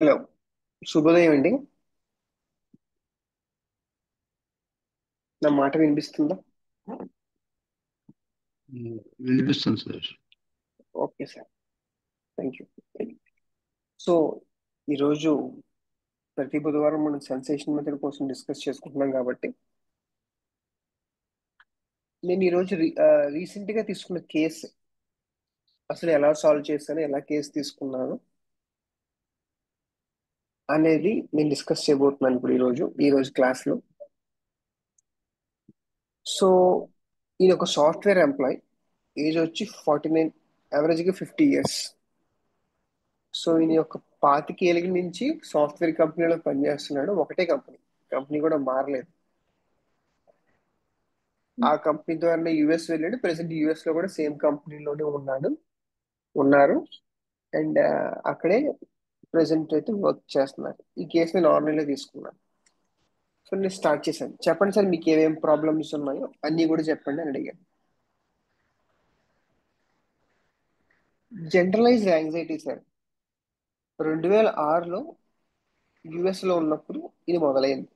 Hello. శుభోదయం అండి. నా మాట వినిపిస్తుందా? వినిపిస్తుంది sir. Okay sir. Thank you. So ఈరోజు ప్రతి బుధవారం మనం సెన్సేషన్ మెథడ్ కోసం డిస్కస్ చేసుకుంటున్నాం కాబట్టి నేను ఈరోజు రీసెంట్గా తీసుకున్న కేసు అసలు ఎలా సాల్వ్ చేశాను, ఎలా కేసు తీసుకున్నాను అనేది నేను డిస్కస్ చేయబోతున్నాను ఇప్పుడు ఈరోజు క్లాస్లో. సో ఈయన ఒక సాఫ్ట్వేర్ ఎంప్లాయ్, ఏజ్ వచ్చి 49, యావరేజ్గా 50 years. సో ఈయన యొక్క 25 ఏళ్ళ నుంచి సాఫ్ట్వేర్ కంపెనీలో పనిచేస్తున్నాడు. ఒకటే కంపెనీ, కంపెనీ కూడా మారలేదు. ఆ కంపెనీ ద్వారా యుఎస్ వెళ్ళాడు. ప్రెసెంట్ యుఎస్ లో కూడా సేమ్ కంపెనీలోనే ఉన్నారు. అండ్ అక్కడే ప్రెసెంట్ అయితే వర్క్ చేస్తున్నారు. ఈ కేసు నేను ఆన్లైన్లో తీసుకున్నాను. సో నేను స్టార్ట్ చేశాను. చెప్పండి సార్, మీకు ఏమేం ప్రాబ్లమ్స్ ఉన్నాయో అన్నీ కూడా చెప్పండి అని అడిగాను. జనరలైజ్డ్ యాంగ్జైటీ సార్, 2006లో యుఎస్ లో ఉన్నప్పుడు ఇది మొదలైంది.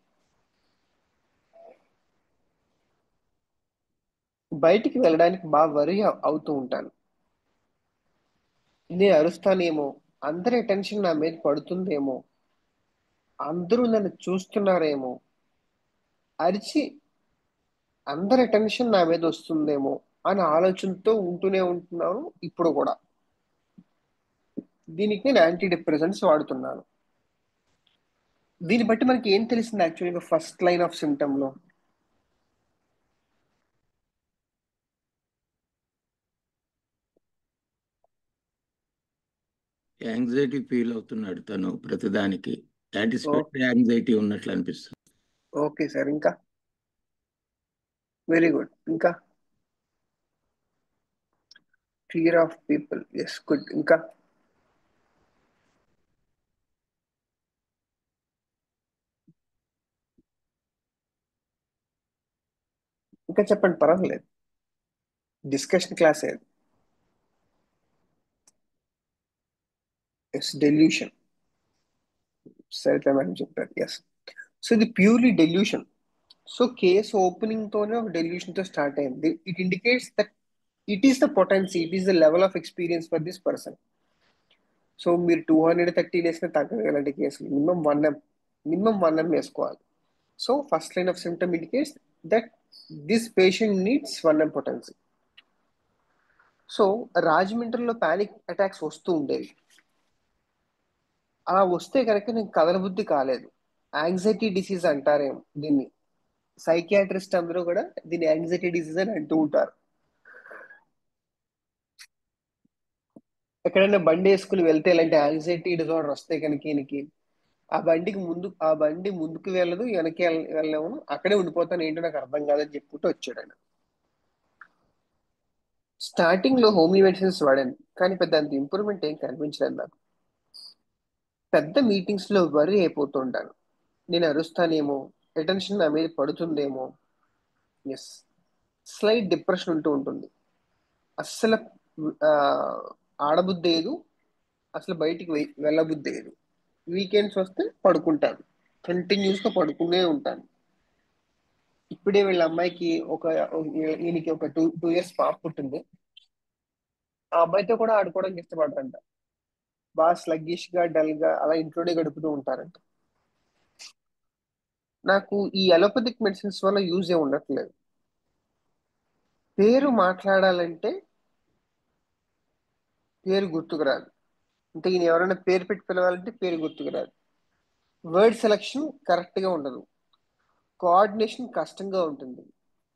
బయటికి వెళ్ళడానికి బాగా వరి అవుతూ ఉంటాను. నేను అరుస్తానేమో, అందరి అటెన్షన్ నా మీద పడుతుందేమో, అందరూ నన్ను చూస్తున్నారేమో, అరిచి అందరి అటెన్షన్ నా మీద వస్తుందేమో అని ఆలోచనతో ఉంటూనే ఉంటున్నాను ఇప్పుడు కూడా. దీనికి నేను యాంటీ డిప్రెసెంట్స్ వాడుతున్నాను. దీన్ని బట్టి మనకి ఏం తెలిసింది యాక్చువల్గా ఫస్ట్ లైన్ ఆఫ్ సిమ్టమ్ లో? యాంగ్జైటీ ఫీల్ అవుతున్నాడు తను ప్రతిదానికి. ఓ, యాంటిసిపేటరీ యాంగ్జైటీ ఉన్నట్లు అనిపిస్తుంది. Okay sir. ఇంకా వెరీ గుడ్. ఇంకా fear of people, yes, good. ఇంకా ఇంకా చెప్పండి, పర్వాలేదు. డిస్కషన్ క్లాస్ ఏది? Yes, delusion. సరిత మేడం చెప్పారు, ఎస్. సో ఇది ప్యూర్లీ డెల్యూషన్. సో కేసు ఓపెనింగ్ తోనే ఒక డెల్యూషన్ తో స్టార్ట్ అయింది. It indicates that it is the potency, it is the level of experience for this person. So మీరు 230 వేసిన తగ్గదు ఇలాంటి కేసులు. మినిమం 1M వేసుకోవాలి. So first line of symptom indicates that this patient needs 1M potency. So రాజమండ్రిలో panic attacks వస్తూ ఉండేవి. అలా వస్తే కనుక నేను కదలబుద్ధి కాలేదు. యాంగ్జైటీ డిసీజ్ అంటారేమో దీన్ని. సైకియాట్రిస్ట్ అందరూ కూడా దీన్ని యాంగ్జైటీ డిసీజ్ అని అంటూ ఉంటారు. ఎక్కడైనా బండి వేసుకుని వెళ్తే ఇలాంటి యాంగ్జైటీ డిజార్డర్ వస్తే కనుక ఈయనకి ఆ బండి ముందుకు వెళ్ళదు, వెనక్కి వెళ్ళలేము, అక్కడే ఉండిపోతాను, ఏంటో నాకు అర్థం కాదని చెప్పుకుంటూ వచ్చాడు ఆయన. స్టార్టింగ్ లో హోమియో మెడిసిన్స్ వాడాను, కానీ పెద్ద అంత ఇంప్రూవ్మెంట్ ఏం కనిపించలేదు నాకు. పెద్ద మీటింగ్స్ లో వరి అయిపోతుంటాను. నేను అరుస్తానేమో, అటెన్షన్ నా మీద పడుతుందేమో, ఎస్, స్లైట్ డిప్రెషన్ ఉంటూ ఉంటుంది. అస్సలు ఆ, ఆడబుద్ధి లేదు, అసలు బయటికి వెళ్ళబుద్ధి లేదు. వీకెండ్స్ వస్తే పడుకుంటాను, కంటిన్యూస్ గా పడుకునే ఉంటాను. ఇప్పుడే వీళ్ళ అమ్మాయికి ఈయనకి ఒక టూ ఇయర్స్ పాప పుట్టింది. ఆ అబ్బాయితో కూడా ఆడుకోవడానికి ఇష్టపడరంట. బాగా స్లగ్గిష్ గా, డల్ గా అలా ఇంట్లోనే గడుపుతూ ఉంటారంట. నాకు ఈ అలోపతిక్ మెడిసిన్స్ వల్ల యూజ్ ఏ ఉండట్లేదు. పేరు మాట్లాడాలంటే పేరు గుర్తుకు రాదు. అంటే ఈయన ఎవరైనా పేరు పెట్టి పిలవాలంటే పేరు గుర్తుకు రాదు. వర్డ్ సెలెక్షన్ కరెక్ట్ గా ఉండదు. కోఆర్డినేషన్ కష్టంగా ఉంటుంది.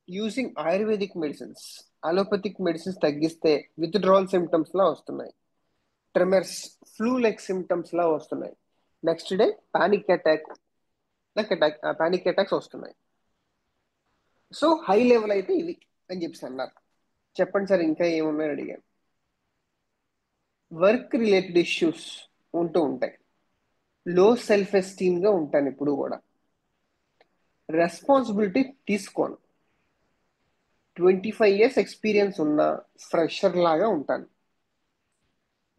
Using ayurvedic medicines, allopathic medicines తగ్గిస్తే విత్డ్రావల్ సిమ్టమ్స్ లా వస్తున్నాయి. ట్రెమర్స్, ఫ్లూ లైక్ సిమ్టమ్స్ లా వస్తున్నాయి. నెక్స్ట్ డే పానిక్ అటాక్స్ వస్తున్నాయి. సో హై లెవెల్ అయితే ఇది అని చెప్పేసి అన్నారు. చెప్పండి సార్, ఇంకా ఏమున్నాయని అడిగాను. వర్క్ రిలేటెడ్ ఇష్యూస్ ఉంటూ ఉంటాయి. లో సెల్ఫ్ ఎస్టీమ్ గా ఉంటాను ఇప్పుడు కూడా. రెస్పాన్సిబిలిటీ తీసుకోను. 25 years ఎక్స్పీరియన్స్ ఉన్న ఫ్రెషర్ లాగా ఉంటాను.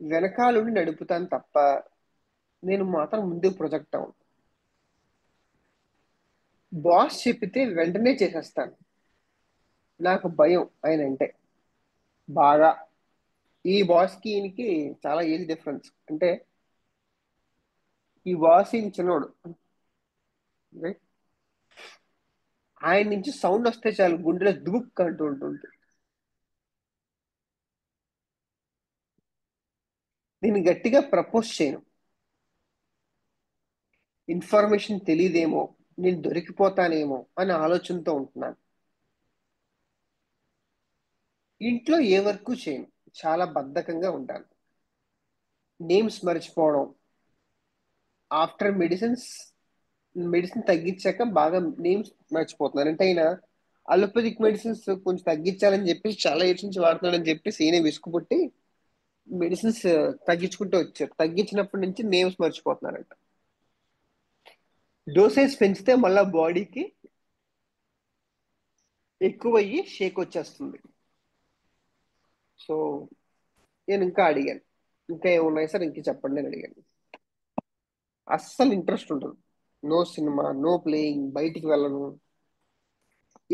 వెనకాలండి నడుపుతాను తప్ప నేను మాత్రం ముందుకు ప్రొజెక్ట్ అవ్వను. బాస్ చెప్పితే వెంటనే చేసేస్తాను. నాకు భయం ఆయన అంటే బాగా. ఈ బాస్ కి ఈయనకి చాలా ఏజ్ డిఫరెన్స్. అంటే ఈ బాస్ ఈయన చిన్నోడు. right? ఆయన నుంచి సౌండ్ వస్తే చాలు గుండెలో దుబుక్ అంటూ ఉంటుంది. నేను గట్టిగా ప్రపోజ్ చేయను. ఇన్ఫర్మేషన్ తెలియదేమో, నేను దొరికిపోతానేమో అని ఆలోచనతో ఉంటున్నాను. ఇంట్లో ఏ వర్క్ చేయను. చాలా బద్ధకంగా ఉంటాను. నేమ్స్ మర్చిపోవడం. ఆఫ్టర్ మెడిసిన్ తగ్గించాక బాగా నేమ్స్ మర్చిపోతున్నాను. అంటే ఆయన అలోపతిక్ మెడిసిన్స్ కొంచెం తగ్గించాలని చెప్పి చాలా ఏడ్స్ నుంచి వాడుతున్నాడని చెప్పేసి ఈయన విసుగు పుట్టి మెడిసిన్స్ తగ్గించుకుంటూ వచ్చారు. తగ్గించినప్పటి నుంచి నేమ్స్ మర్చిపోతున్నారంట. డోసేజ్ పెంచితే మళ్ళా బాడీకి ఎక్కువ అయ్యి షేక్ వచ్చేస్తుంది. సో నేను ఇంకా అడిగాను, ఇంకా ఏమున్నాయి సార్ ఇంక చెప్పండి అని అడిగాను. అస్సలు ఇంట్రెస్ట్ ఉండదు. నో సినిమా, నో ప్లేయింగ్, బయటికి వెళ్ళను.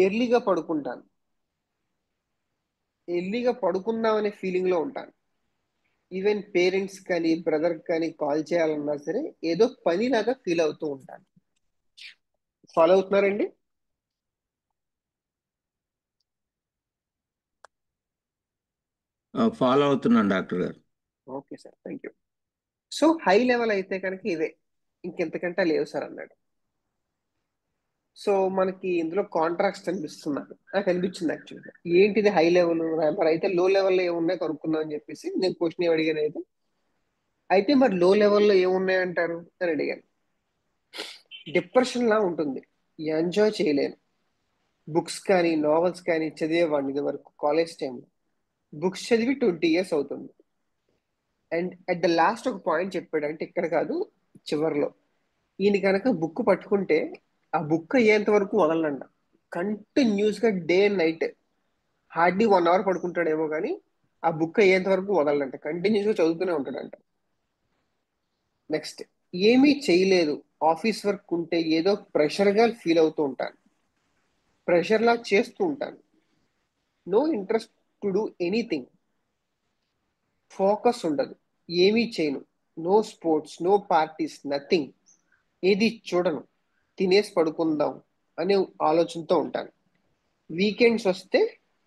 ఎర్లీగా పడుకుంటాను. ఎర్లీగా పడుకుందాం అనే ఫీలింగ్ లో ఉంటాను. ఈవెన్ పేరెంట్స్ కానీ బ్రదర్ కానీ కాల్ చేయాలన్నా సరే ఏదో పనిలాగా ఫీల్ అవుతూ ఉంటాను. ఫాలో అవుతున్నారండి? ఫాలో అవుతున్నాను డాక్టర్ గారు. Okay sir, thank you. So high level అయితే కనుక ఇవే, ఇంకెంతకంటే లేవు సార్ అన్నాడు. సో మనకి ఇందులో కాంట్రాక్ట్స్ అనిపిస్తున్నారు, నాకు అనిపించింది యాక్చువల్గా. ఏంటిది హై లెవెల్, మరి అయితే లో లెవెల్లో ఏమున్నాయి కనుక్కుందాం అని చెప్పేసి నేను క్వశ్చన్ అడిగాను. అయితే మరి లో లెవెల్లో ఏమున్నాయి అంటారు అని అడిగాను. డిప్రెషన్ లా ఉంటుంది, ఎంజాయ్ చేయలేను. బుక్స్ కానీ నావెల్స్ కానీ చదివేవాడిని ఇది వరకు కాలేజ్ టైంలో. బుక్స్ చదివి 20 years అవుతుంది. అండ్ అట్ ద లాస్ట్ ఒక పాయింట్ చెప్పాడు, అంటే ఇక్కడ కాదు, చివర్లో. ఈయన కనుక బుక్ పట్టుకుంటే ఆ బుక్ అయ్యేంత వరకు వదలండి. కంటిన్యూస్ గా day and night, hardly 1 hour పడుకుంటాడేమో కానీ ఆ బుక్ అయ్యేంత వరకు వదలంట, కంటిన్యూస్ గా చదువుతూనే ఉంటాడంట. నెక్స్ట్, ఏమీ చేయలేదు. ఆఫీస్ వర్క్ ఉంటే ఏదో ప్రెషర్ గా ఫీల్ అవుతూ ఉంటాను. ప్రెషర్ లా చేస్తూ ఉంటాను. No interest to do anything. Focus ఉండదు. ఏమీ చేయను. No sports, no parties, nothing. ఏది చూడను. తినేసి పడుకుందాం అనే ఆలోచనతో ఉంటాను. వీకెండ్స్ వస్తే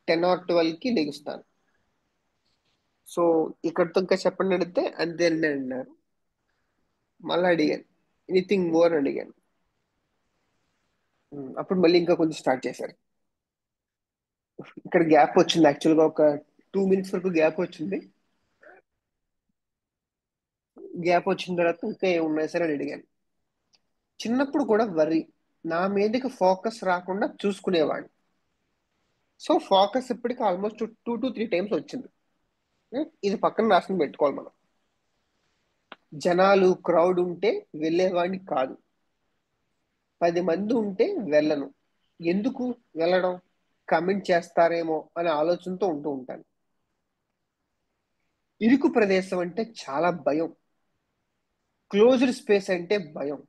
10 or 12కి లెగుస్తాను. సో ఇక్కడితో ఇంకా చెప్పండి అడిగితే అంతే అండి అన్నారు. మళ్ళీ అడిగాను, ఎనీథింగ్ మోర్ అడిగాను. అప్పుడు మళ్ళీ ఇంకా కొంచెం స్టార్ట్ చేశారు. ఇక్కడ గ్యాప్ వచ్చింది యాక్చువల్గా, ఒక 2 minutes వరకు గ్యాప్ వచ్చింది. గ్యాప్ వచ్చిన తర్వాత ఇంకా ఏమున్నాయి సార్ అని అడిగాను. చిన్నప్పుడు కూడా వర్రీ, నా మీదకి ఫోకస్ రాకుండా చూసుకునేవాడిని. సో ఫోకస్ ఇప్పటికి ఆల్మోస్ట్ 2 to 3 times వచ్చింది. ఇది పక్కన రాసుకుని పెట్టుకోవాలి మనం. జనాలు క్రౌడ్ ఉంటే వెళ్ళేవాడిని కాదు. 10 మంది ఉంటే వెళ్ళను. ఎందుకు వెళ్ళడం? కమెంట్ చేస్తారేమో అనే ఆలోచనతో ఉంటూ ఉంటాను. ఇరుకు ప్రదేశం అంటే చాలా భయం. క్లోజ్డ్ స్పేస్ అంటే భయం.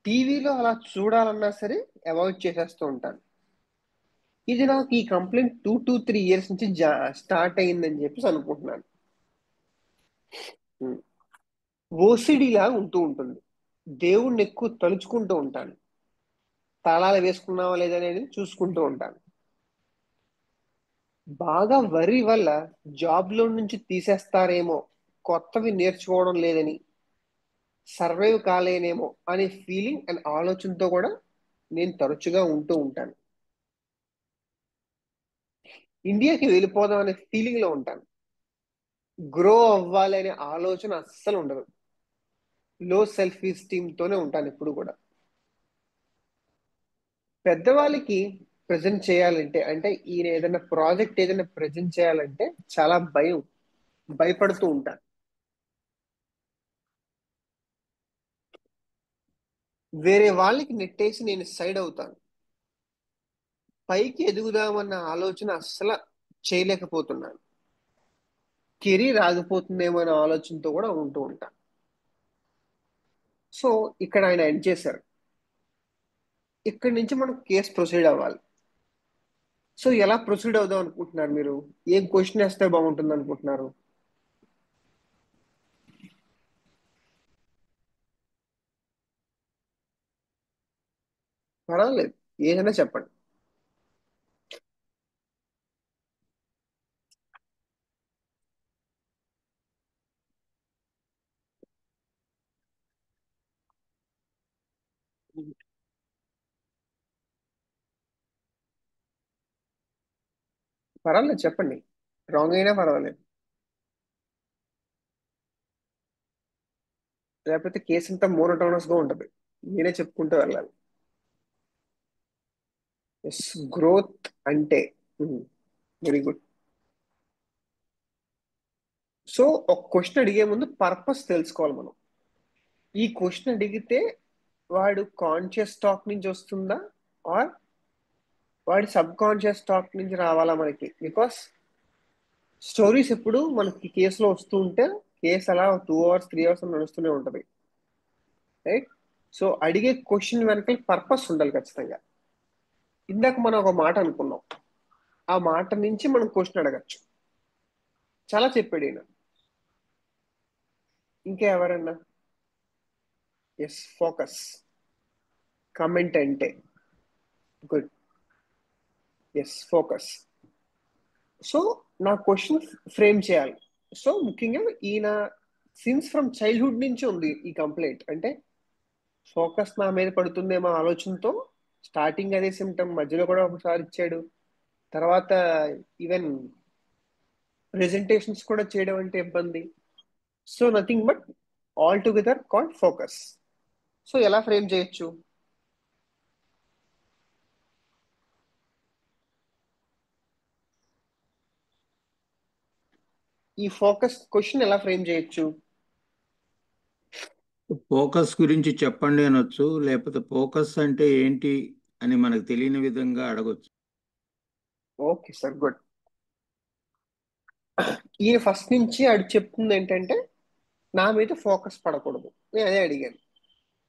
టీవీలో అలా చూడాలన్నా సరే అవాయిడ్ చేసేస్తూ ఉంటాను. ఇది నాకు ఈ కంప్లైంట్ 2 to 3 years నుంచి స్టార్ట్ అయిందని చెప్పేసి అనుకుంటున్నాను. ఓసిడి లా ఉంటూ ఉంటుంది. దేవుణ్ణి ఎక్కువ తలుచుకుంటూ ఉంటాను. తాళాలు వేసుకున్నావా లేదా అనేది చూసుకుంటూ ఉంటాను. బాగా వరి వల్ల జాబ్ లో నుంచి తీసేస్తారేమో, కొత్తవి నేర్చుకోవడం లేదని, సర్వైవ్ కాలేనేమో అనే ఫీలింగ్ అండ్ ఆలోచనతో కూడా నేను తరచుగా ఉంటూ ఉంటాను. ఇండియాకి వెళ్ళిపోదాం అనే ఫీలింగ్ లో ఉంటాను. గ్రో అవ్వాలి అనే ఆలోచన అస్సలు ఉండదు. లో సెల్ఫ్ ఎస్టీమ్ తోనే ఉంటాను ఎప్పుడు కూడా. పెద్దవాళ్ళకి ప్రజెంట్ చేయాలంటే, అంటే ఈయన ఏదైనా ప్రాజెక్ట్ ఏదైనా ప్రజెంట్ చేయాలంటే చాలా భయం, భయపడుతూ ఉంటాను. వేరే వాళ్ళకి నెట్టేసి నేను సైడ్ అవుతాను. పైకి ఎదుగుదామన్న ఆలోచన అస్సలు చేయలేకపోతున్నాను. కెరీర్ ఆగిపోతుందేమో అనే ఆలోచనతో కూడా ఉంటూ ఉంటాను. సో ఇక్కడ ఆయన ఎండ్ చేశారు. ఇక్కడి నుంచి మనం కేసు ప్రొసీడ్ అవ్వాలి. సో ఎలా ప్రొసీడ్ అవుదాం అనుకుంటున్నారు మీరు? ఏం క్వశ్చన్ వేస్తే బాగుంటుంది అనుకుంటున్నారు? పర్వాలేదు, ఏదైనా చెప్పండి. పర్వాలేదు, చెప్పండి. రాంగ్ అయినా పర్వాలేదు. లేకపోతే కేసు అంతా మోనోటోనస్ గా ఉంటది, నేనే చెప్పుకుంటూ వెళ్ళాలి. ఎస్, గ్రోత్ అంటే వెరీ గుడ్. సో ఒక క్వశ్చన్ అడిగే ముందు పర్పస్ తెలుసుకోవాలి మనం. ఈ క్వశ్చన్ అడిగితే వాడు కాన్షియస్ టాక్ నుంచి వస్తుందా, ఆర్ వాడి సబ్ కాన్షియస్ టాక్ నుంచి రావాలా మనకి? బికాస్ స్టోరీస్ ఎప్పుడు మనకి కేసులో వస్తూ ఉంటే కేసు అలా 2 hours 3 hours నడుస్తూనే ఉంటది, రైట్? సో అడిగే క్వశ్చన్ వెనక పర్పస్ ఉండాలి ఖచ్చితంగా. ఇందాక మనం ఒక మాట అనుకున్నాం, ఆ మాట నుంచి మనం క్వశ్చన్ అడగచ్చు. చాలా చెప్పాడు ఈయన. ఇంకా ఎవరన్నా? Yes, focus. కమెంట్ అంటే గుడ్. Yes, focus. సో నా క్వశ్చన్ ఫ్రేమ్ చేయాలి. సో ముఖ్యంగా ఈయన సిన్స్ ఫ్రమ్ చైల్డ్హుడ్ నుంచి ఉంది ఈ కంప్లైంట్. అంటే ఫోకస్ నా మీద పడుతుందేమో ఆలోచనతో స్టార్టింగ్ అదే సిమ్టమ్, మధ్యలో కూడా ఒకసారి ఇచ్చాడు, తర్వాత ఈవెన్ ప్రెజెంటేషన్స్ కూడా చేయడం అంటే ఇబ్బంది. So nothing but all together called focus. So ఎలా ఫ్రేమ్ చేయొచ్చు? ఈ ఫోకస్ క్వశ్చన్ ఎలా ఫ్రేమ్ చేయొచ్చు? ఫోకస్ గురించి చెప్పండి అనొచ్చు, లేకపోతే ఫోకస్ అంటే ఏంటి అని మనకు తెలియని విధంగా అడగొచ్చు. Okay sir, good. ఈయన ఫస్ట్ నుంచి అడిగి చెప్తుంది ఏంటంటే నా మీద ఫోకస్ పడకూడదు. నేను అదే అడిగాను,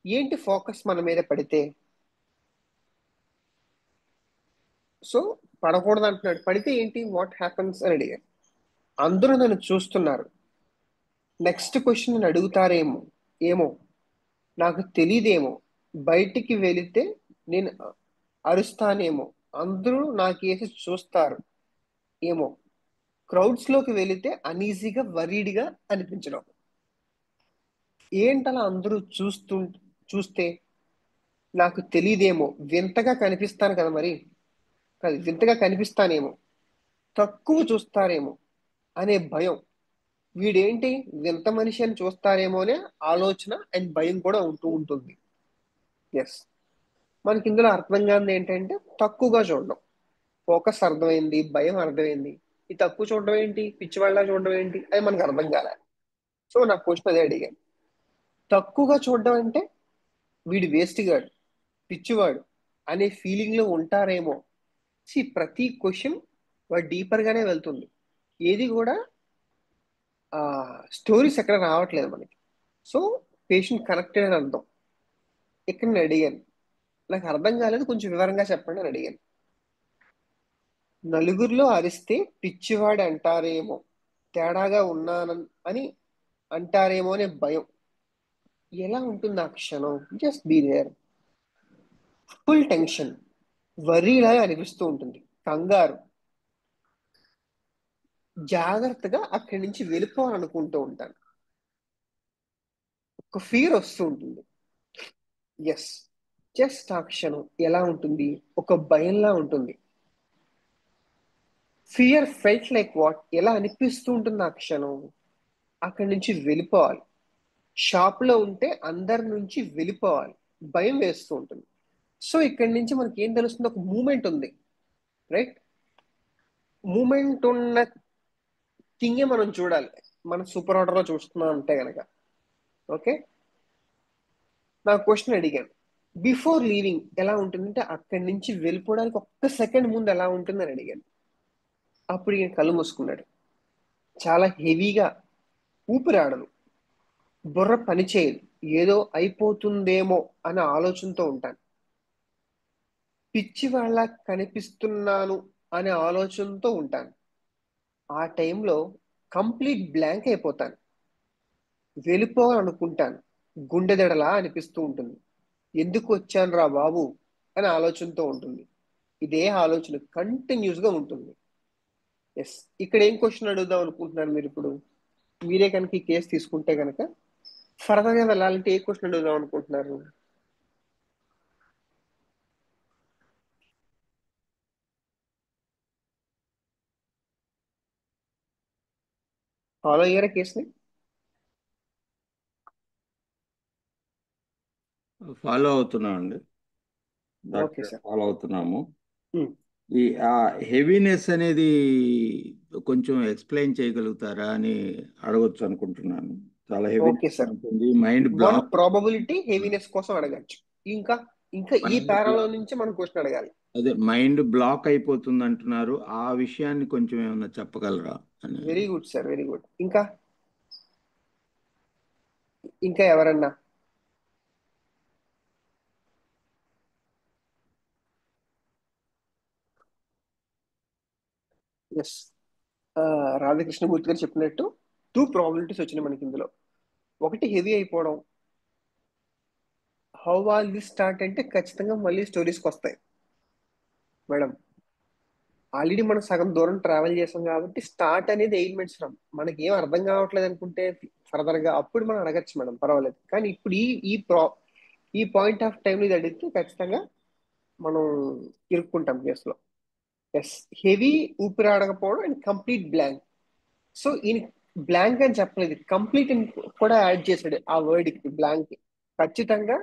ఏంటి ఫోకస్ మన మీద పడితే? సో పడకూడదు అంటున్నాడు, పడితే ఏంటి, వాట్ హ్యాపన్స్ అని అడిగాను. అందరూ నన్ను చూస్తున్నారు, నెక్స్ట్ క్వశ్చన్ నన్ను అడుగుతారేమో, ఏమో నాకు తెలియదేమో, బయటికి వెళితే నేను అరుస్తానేమో, అందరూ నాకేసి చూస్తారు ఏమో, క్రౌడ్స్ లోకి వెళితే అనీజీగా వరీడ్గా అనిపించడం. ఏంటలా అందరూ చూస్తే నాకు తెలియదేమో, వింతగా కనిపిస్తాను కదా మరి, కాదు వింతగా కనిపిస్తానేమో, తక్కువ చూస్తారేమో అనే భయం. వీడేంటి వింత మనిషి అని చూస్తారేమో అనే ఆలోచన అండ్ భయం కూడా ఉంటూ ఉంటుంది. ఎస్, మనకి ఇందులో అర్థం కానిది ఏంటంటే తక్కువగా చూడడం. ఫోకస్ అర్థమైంది, భయం అర్థమైంది, ఈ తక్కువ చూడడం ఏంటి, పిచ్చివాళ్ళ చూడడం ఏంటి, అది మనకు అర్థం కాలే. సో నా క్వశ్చన్ అదే అడిగాను, తక్కువగా చూడడం అంటే వీడు వేస్ట్ గాడు, పిచ్చివాడు అనే ఫీలింగ్ లో ఉంటారేమో. ప్రతి క్వశ్చన్ వాడు డీపర్ గానే వెళ్తుంది, ఏది కూడా ఆ స్టోరీస్ ఎక్కడ రావట్లేదు మనకి. సో పేషెంట్ కనెక్టెడ్ అని అర్థం. ఇక్కడ నేను అడిగాను, నాకు అర్థం కాలేదు, కొంచెం వివరంగా చెప్పండి అని అడిగాను. నలుగురిలో అరిస్తే పిచ్చివాడు అంటారేమో, తేడాగా ఉన్నానని అని అంటారేమో అనే భయం. ఎలా ఉంటుంది ఆ క్షణం? Just be there. Full tension, వరీలాగా అనిపిస్తూ ఉంటుంది, కంగారు, జాగ్రత్తగా అక్కడి నుంచి వెళ్ళిపోవాలనుకుంటూ ఉంటాను, ఒక ఫియర్ వస్తూ ఉంటుంది. ఎస్, జస్ట్ ఆ క్షణం ఎలా ఉంటుంది, ఒక భయంలా ఉంటుంది. ఫియర్ ఫెల్ట్ లైక్ వాట్, ఎలా అనిపిస్తూ ఉంటుంది ఆ క్షణం, అక్కడి నుంచి వెళ్ళిపోవాలి. షాప్ లో ఉంటే అందరి నుంచి వెళ్ళిపోవాలి, భయం వేస్తూ ఉంటుంది. సో ఇక్కడి నుంచి మనకి ఏం తెలుస్తుంది, ఒక మూమెంట్ ఉంది, రైట్? మూమెంట్ ఉన్న థింగే మనం చూడాలి, మన సూపర్ ఆర్డర్ లో చూస్తున్నాం అంటే గనక. ఓకే, నా క్వశ్చన్ అడిగాను, బిఫోర్ లీవింగ్ ఎలా ఉంటుందంటే అక్కడి నుంచి వెళ్ళిపోవడానికి ఒక్క సెకండ్ ముందు ఎలా ఉంటుందని అడిగాను. అప్పుడు ఈయన కళ్ళు మూసుకున్నాడు, చాలా హెవీగా, ఊపిరి ఆడదు, బుర్ర పని చేయదు, ఏదో అయిపోతుందేమో అనే ఆలోచనతో ఉంటాను. పిచ్చి వాళ్ళ కనిపిస్తున్నాను అనే ఆలోచనతో ఉంటాను. ఆ టైంలో కంప్లీట్ బ్లాంక్ అయిపోతాను. వెళ్ళిపోవాలనుకుంటాను. గుండెదడలా అనిపిస్తూ ఉంటుంది. ఎందుకు వచ్చాను రా బాబు అనే ఆలోచనతో ఉంటుంది. ఇదే ఆలోచన కంటిన్యూస్ గా ఉంటుంది. ఎస్, ఇక్కడ ఏం క్వశ్చన్ అడుగుదాం అనుకుంటున్నారు మీరు ఇప్పుడు? మీరే కనుక ఈ కేసు తీసుకుంటే కనుక ఫర్దర్ గా వెళ్ళాలంటే ఏ క్వశ్చన్ అడుగుదాం అనుకుంటున్నారు? ఫాలో అయ్యారా కేసుని? ఫాలో అవుతున్నాం అండి, ఓకే డాక్టర్, సార్. ఫాలో అవుతున్నాము. ఈ ఆ హెవీనెస్ అనేది కొంచెం ఎక్స్ప్లెయిన్ చేయగలుగుతారా అని అడగొచ్చు అనుకుంటున్నాను. చాలా ఓకే హెవీనెస్ సార్. ఉంటుంది, mind one block. Probability heaviness కోసం అడగచ్చు. ఇంకా ఇంకా ఈ మైండ్ పేరాలో బ్లాక్, నుంచి మనం క్వశ్చన్ అడగాలి. అదే మైండ్ బ్లాక్ అయిపోతుంది అంటున్నారు. ఆ విషయాన్ని కొంచెం ఏమన్నా చెప్పగలరా అని. Very good sir, very good. ఇంకా ఇంకా ఎవరన్నా? ఎస్, రాధాకృష్ణమూర్తి గారు చెప్పినట్టు 2 ప్రాబిలిటీస్ వచ్చినాయి మనకి ఇందులో. ఒకటి హెవీ అయిపోవడం. హౌ ఆల్ దిస్ స్టార్ట్ అంటే ఖచ్చితంగా మళ్ళీ స్టోరీస్కి వస్తాయి మేడం. ఆల్రెడీ మనం సగం దూరం ట్రావెల్ చేసాం కాబట్టి స్టార్ట్ అనేది ఎయిల్మెంట్స్ ఫ్రమ్ మనకి ఏం అర్థం కావట్లేదు అనుకుంటే ఫర్దర్ గా అప్పుడు మనం అడగచ్చు మేడం, పర్వాలేదు. కానీ ఇప్పుడు ఈ పాయింట్ ఆఫ్ టైం ఇది అడిగితే ఖచ్చితంగా మనం ఇరుక్కుంటాం కేసులో. ఎస్, హెవీ ఊపిరి ఆడకపోవడం అండ్ కంప్లీట్ బ్లాంక్. సో ఈయన బ్లాంక్ అని చెప్పలేదు, కంప్లీట్ అని కూడా యాడ్ చేశాడు ఆ వర్డ్ కి, బ్లాంక్. ఖచ్చితంగా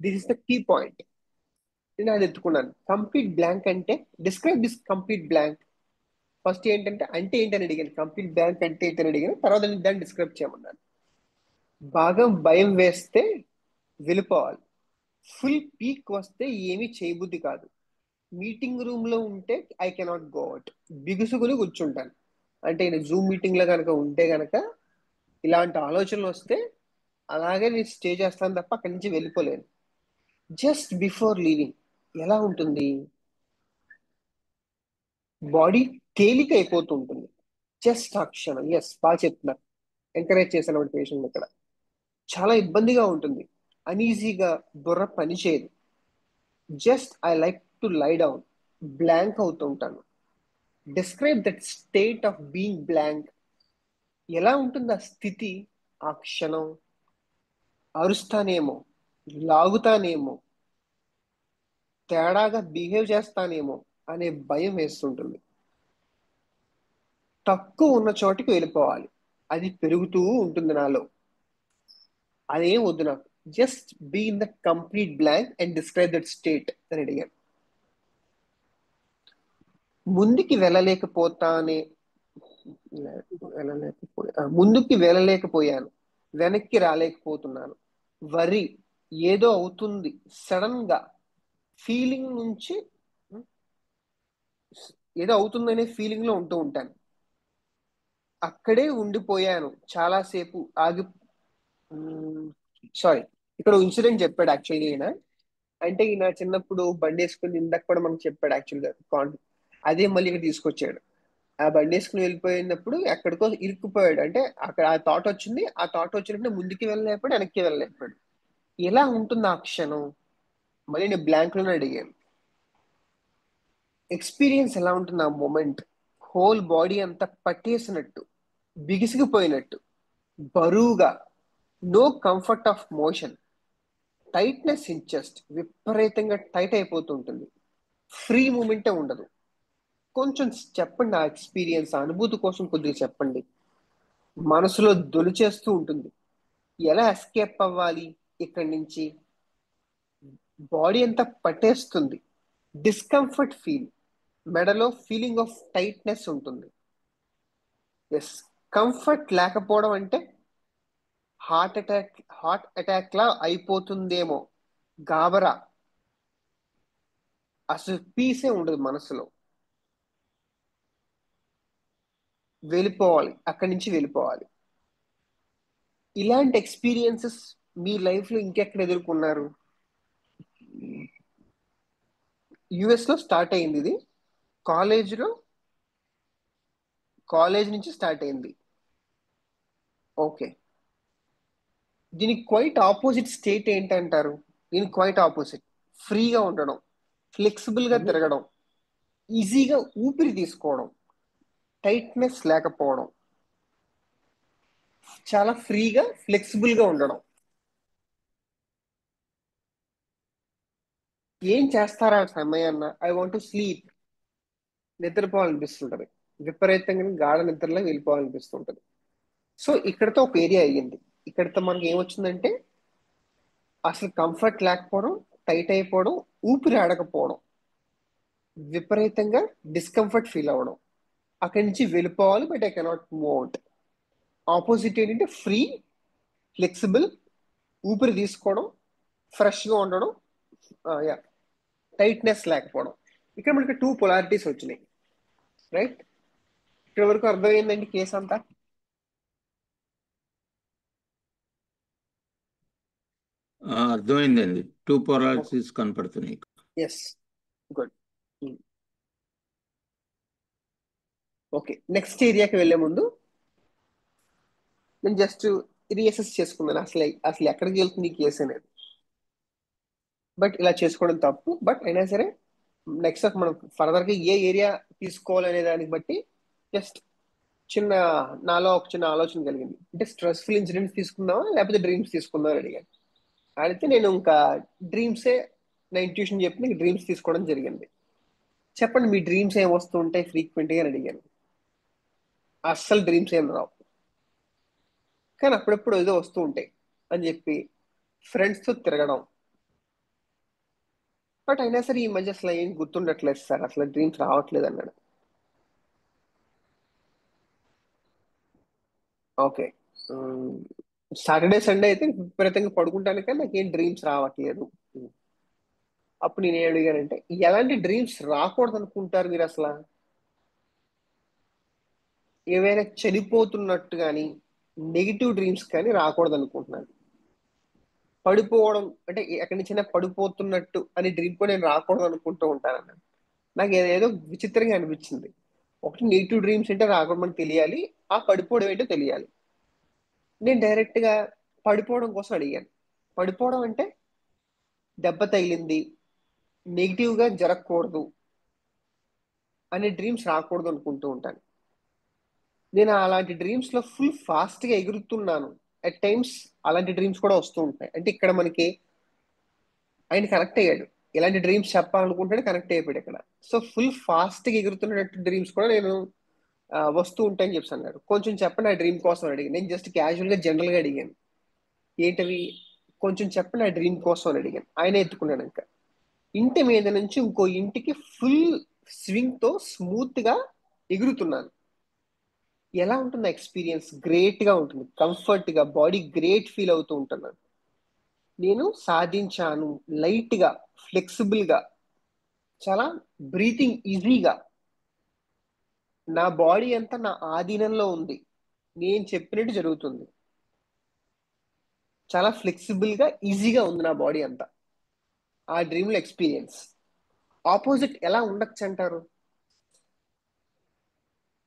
this is the key point. నేను అది ఎత్తుకున్నాను. కంప్లీట్ బ్లాంక్ అంటే describe this complete blank. First ఏంటంటే అంటే ఏంటని అడిగాను, కంప్లీట్ బ్లాంక్ అంటే ఏంటని అడిగాను, తర్వాత దాన్ని డిస్క్రైబ్ చేయమన్నాను. బాగా భయం వేస్తే వెళ్ళిపోవాలి. ఫుల్ పీక్ వస్తే ఏమీ చేయబుద్ధి కాదు. మీటింగ్ రూమ్ లో ఉంటే ఐ కెనాట్ గో అవుట్. బిగుసుకుని కూర్చుంటాను. అంటే నేను జూమ్ మీటింగ్ లో కనుక ఉంటే కనుక ఇలాంటి ఆలోచనలు వస్తే అలాగే నేను స్టే చేస్తాను తప్ప అక్కడి నుంచి వెళ్ళిపోలేను. జస్ట్ బిఫోర్ లీవింగ్ ఎలా ఉంటుంది? బాడీ తేలిక అయిపోతూ ఉంటుంది. జస్ట్ ఆ క్షణం. ఎస్, బాగా చెప్తున్నారు. ఎంకరేజ్ చేశాను పేషెంట్ ఇక్కడ. చాలా ఇబ్బందిగా ఉంటుంది. అనీజీగా, బుర్ర పనిచేయదు. Just I like to lie down. Blank అవుతూ ఉంటాను. Describe that state of being blank. ఎలా ఉంటుంది ఆ స్థితి, ఆ క్షణం? అరుస్తానేమో, లాగుతానేమో, తేడాగా బిహేవ్ చేస్తానేమో అనే భయం వేస్తుంటుంది. తక్కువ ఉన్న చోటికి వెళ్ళిపోవాలి. అది పెరుగుతూ ఉంటుంది నాలో. అదేం వద్దు నాకు. Just be in the complete blank and describe that state అని అడిగాను. ముందుకి వెళ్ళలేకపోతానే ముందుకి వెళ్ళలేకపోయాను, వెనక్కి రాలేకపోతున్నాను. వరి, ఏదో అవుతుంది సడన్ గా, ఫీలింగ్ నుంచి ఏదో అవుతుందనే ఫీలింగ్ లో ఉంటూ ఉంటాను. అక్కడే ఉండిపోయాను చాలాసేపు ఆగి. సారీ, ఇక్కడ ఇన్సిడెంట్ చెప్పాడు యాక్చువల్గా ఈయన. అంటే ఈయన చిన్నప్పుడు బండి వేసుకుని ఇందాక కూడా మనకు చెప్పాడు యాక్చువల్గా అదే మళ్ళీ ఇక్కడ తీసుకొచ్చాడు. ఆ బండి వేసుకుని వెళ్ళిపోయినప్పుడు ఎక్కడికో ఇరుక్కుపోయాడు. అంటే అక్కడ ఆ థాట్ వచ్చింది, ఆ థాట్ వచ్చినప్పుడు ముందుకి వెళ్ళలేకపోయాడు, వెనక్కి వెళ్ళలేకపోయాడు. ఎలా ఉంటుంది ఆ క్షణం? మళ్ళీ నేను బ్లాంక్ లోనే అడిగాను. ఎక్స్పీరియన్స్ ఎలా ఉంటుంది ఆ మూమెంట్? హోల్ బాడీ అంతా పట్టేసినట్టు, బిగిసిగిపోయినట్టు, బరువుగా, no comfort of motion, tightness in chest, విపరీతంగా టైట్ అయిపోతుంటుంది. ఫ్రీ మూమెంటే ఉండదు. కొంచెం చెప్పండి ఆ ఎక్స్పీరియన్స్, ఆ అనుభూతి కోసం కొద్దిగా చెప్పండి. మనసులో దొలిచేస్తూ ఉంటుంది. ఎలా ఎస్కేప్ అవ్వాలి ఇక్కడి నుంచి? బాడీ అంతా పట్టేస్తుంది. డిస్కంఫర్ట్ ఫీల్, మెడలో ఫీలింగ్ ఆఫ్ టైట్నెస్ ఉంటుంది. ఎస్, కంఫర్ట్ లేకపోవడం అంటే హార్ట్ అటాక్ లా అయిపోతుందేమో, గాబరా, అసలు పీసే ఉండదు మనసులో. వెళ్ళిపోవాలి, అక్కడి నుంచి వెళ్ళిపోవాలి. ఇలాంటి ఎక్స్పీరియన్సెస్ మీ లైఫ్ లో ఇంకెక్కడ ఎదుర్కొన్నారు? యుఎస్ లో స్టార్ట్ అయింది ఇది. కాలేజ్ కాలేజ్ నుంచి స్టార్ట్ అయింది. ఓకే. దీనికి క్వైట్ ఆపోజిట్ స్టేట్ ఏంటంటారు? దీనికి క్వైట్ ఆపోజిట్ ఫ్రీగా ఉండడం, ఫ్లెక్సిబుల్ గా తిరగడం, ఈజీగా ఊపిరి తీసుకోవడం, టైట్నెస్ లేకపోవడం, చాలా ఫ్రీగా ఫ్లెక్సిబుల్ గా ఉండడం. ఏం చేస్తారా ఆ సమయాన్న? ఐ వాంట్ టు స్లీప్, నిద్రపోవాలనిపిస్తుంటది. విపరీతంగా గాఢ నిద్రలో వెళ్ళిపోవాలనిపిస్తుంటది. సో ఇక్కడతో ఒక ఏరియా అయ్యింది. ఇక్కడతో మనకి ఏమొచ్చిందంటే అసలు కంఫర్ట్ లేకపోవడం, టైట్ అయిపోవడం, ఊపిరి ఆడకపోవడం, విపరీతంగా డిస్కంఫర్ట్ ఫీల్ అవ్వడం. అక్కడి నుంచి వెళ్ళిపోవాలి, but I cannot move out. Opposite ఏంటంటే ఫ్రీ, ఫ్లెక్సిబుల్, ఊపిరి తీసుకోవడం, ఫ్రెష్గా ఉండడం, యా, టైట్నెస్ లేకపోవడం. ఇక్కడ మనకి టూ పొలారిటీస్ వచ్చినాయి, రైట్? ఇక్కడ వరకు అర్థమైందండి కేసు అంతా? అర్థమైందండి. టూ పొలారిటీస్ కనపడుతున్నాయి. Yes, good. ఓకే, నెక్స్ట్ ఏరియాకి వెళ్ళే ముందు నేను జస్ట్ రీఅసెస్ చేసుకున్నాను, అసలు అసలు ఎక్కడికి వెళ్తుంది ఈ కేసు అనేది. బట్ ఇలా చేసుకోవడం తప్పు. బట్ అయినా సరే నెక్స్ట్ మనం ఫర్దర్గా ఏ ఏరియా తీసుకోవాలనే దాన్ని బట్టి జస్ట్ చిన్న నాలో ఒక చిన్న ఆలోచన కలిగింది. అంటే స్ట్రెస్ఫుల్ ఇన్సిడెంట్స్ తీసుకుందామా లేకపోతే డ్రీమ్స్ తీసుకుందామా అని అడిగాను. అడిగితే నేను ఇంకా డ్రీమ్సే, నా ఇంట్యూషన్ చెప్పి నీకు డ్రీమ్స్ తీసుకోవడం జరిగింది. చెప్పండి మీ డ్రీమ్స్ ఏం వస్తూ ఉంటాయి ఫ్రీక్వెంట్గా అని అడిగాను. అస్సలు డ్రీమ్స్ ఏం రావు, కానీ అప్పుడప్పుడు ఏదో వస్తూ ఉంటాయి అని చెప్పి ఫ్రెండ్స్తో తిరగడం. బట్ అయినా సరే ఈ మధ్య అసలు ఏం గుర్తుండట్లేదు సార్, అసలు డ్రీమ్స్ రావట్లేదు అన్నాడు. ఓకే. సాటర్డే సండే అయితే విపరీతంగా పడుకుంటాను, కానీ నాకేం డ్రీమ్స్ రావట్లేదు. అప్పుడు నేను ఏం అడిగానంటే ఎలాంటి డ్రీమ్స్ రాకూడదు అనుకుంటారు మీరు అసలు? ఏవైనా చనిపోతున్నట్టు కానీ నెగిటివ్ డ్రీమ్స్ కానీ రాకూడదు అనుకుంటున్నాను. పడిపోవడం అంటే ఎక్కడి నుంచైనా పడిపోతున్నట్టు అని డ్రీమ్ కూడా నేను రాకూడదు అనుకుంటూ ఉంటాను అన్నాను. నాకు ఏదో విచిత్రంగా అనిపించింది. ఒకటి నెగిటివ్ డ్రీమ్స్ అంటే రాకూడదు మనకు తెలియాలి, ఆ పడిపోవడం ఏంటో తెలియాలి. నేను డైరెక్ట్ గా పడిపోవడం కోసం అడిగాను. పడిపోవడం అంటే దెబ్బ తగిలింది, నెగిటివ్ గా జరగకూడదు అనే డ్రీమ్స్ రాకూడదు అనుకుంటూ ఉంటాను. నేను అలాంటి డ్రీమ్స్ లో ఫుల్ ఫాస్ట్ గా ఎగురుతున్నాను. అట్ టైమ్స్ అలాంటి డ్రీమ్స్ కూడా వస్తూ ఉంటాయి. అంటే ఇక్కడ మనకి ఆయన కనెక్ట్ అయ్యాడు, ఇలాంటి డ్రీమ్స్ చెప్పాలనుకుంటాడు, కనెక్ట్ అయిపోయాడు ఇక్కడ. సో ఫుల్ ఫాస్ట్ గా ఎగురుతున్నట్టు డ్రీమ్స్ కూడా నేను వస్తూ ఉంటాయని చెప్పి అన్నాడు. కొంచెం చెప్పండి ఆ డ్రీమ్ కోసం అని అడిగాను. నేను జస్ట్ క్యాజువల్ గా జనరల్ గా అడిగాను, ఏంటవి కొంచెం చెప్పండి ఆ డ్రీమ్ కోసం అని అడిగాను. ఆయన ఎత్తుకున్నాడు. ఇంకా ఇంటి మీద నుంచి ఇంకో ఇంటికి ఫుల్ స్వింగ్ తో స్మూత్ గా ఎగురుతున్నాను. ఎలా ఉంటుంది ఎక్స్పీరియన్స్? గ్రేట్ గా ఉంటుంది, కంఫర్ట్ గా, బాడీ గ్రేట్ ఫీల్ అవుతూ ఉంటున్నాను. నేను సాధించాను, లైట్ గా, ఫ్లెక్సిబుల్ గా, చాలా బ్రీతింగ్ ఈజీగా, నా బాడీ అంతా నా ఆధీనంలో ఉంది, నేను చెప్పినట్టు జరుగుతుంది, చాలా ఫ్లెక్సిబుల్ గా ఈజీగా ఉంది నా బాడీ అంతా. ఆ డ్రీమ్ లో ఎక్స్పీరియన్స్ ఆపోజిట్ ఎలా ఉండొచ్చు అంటారు?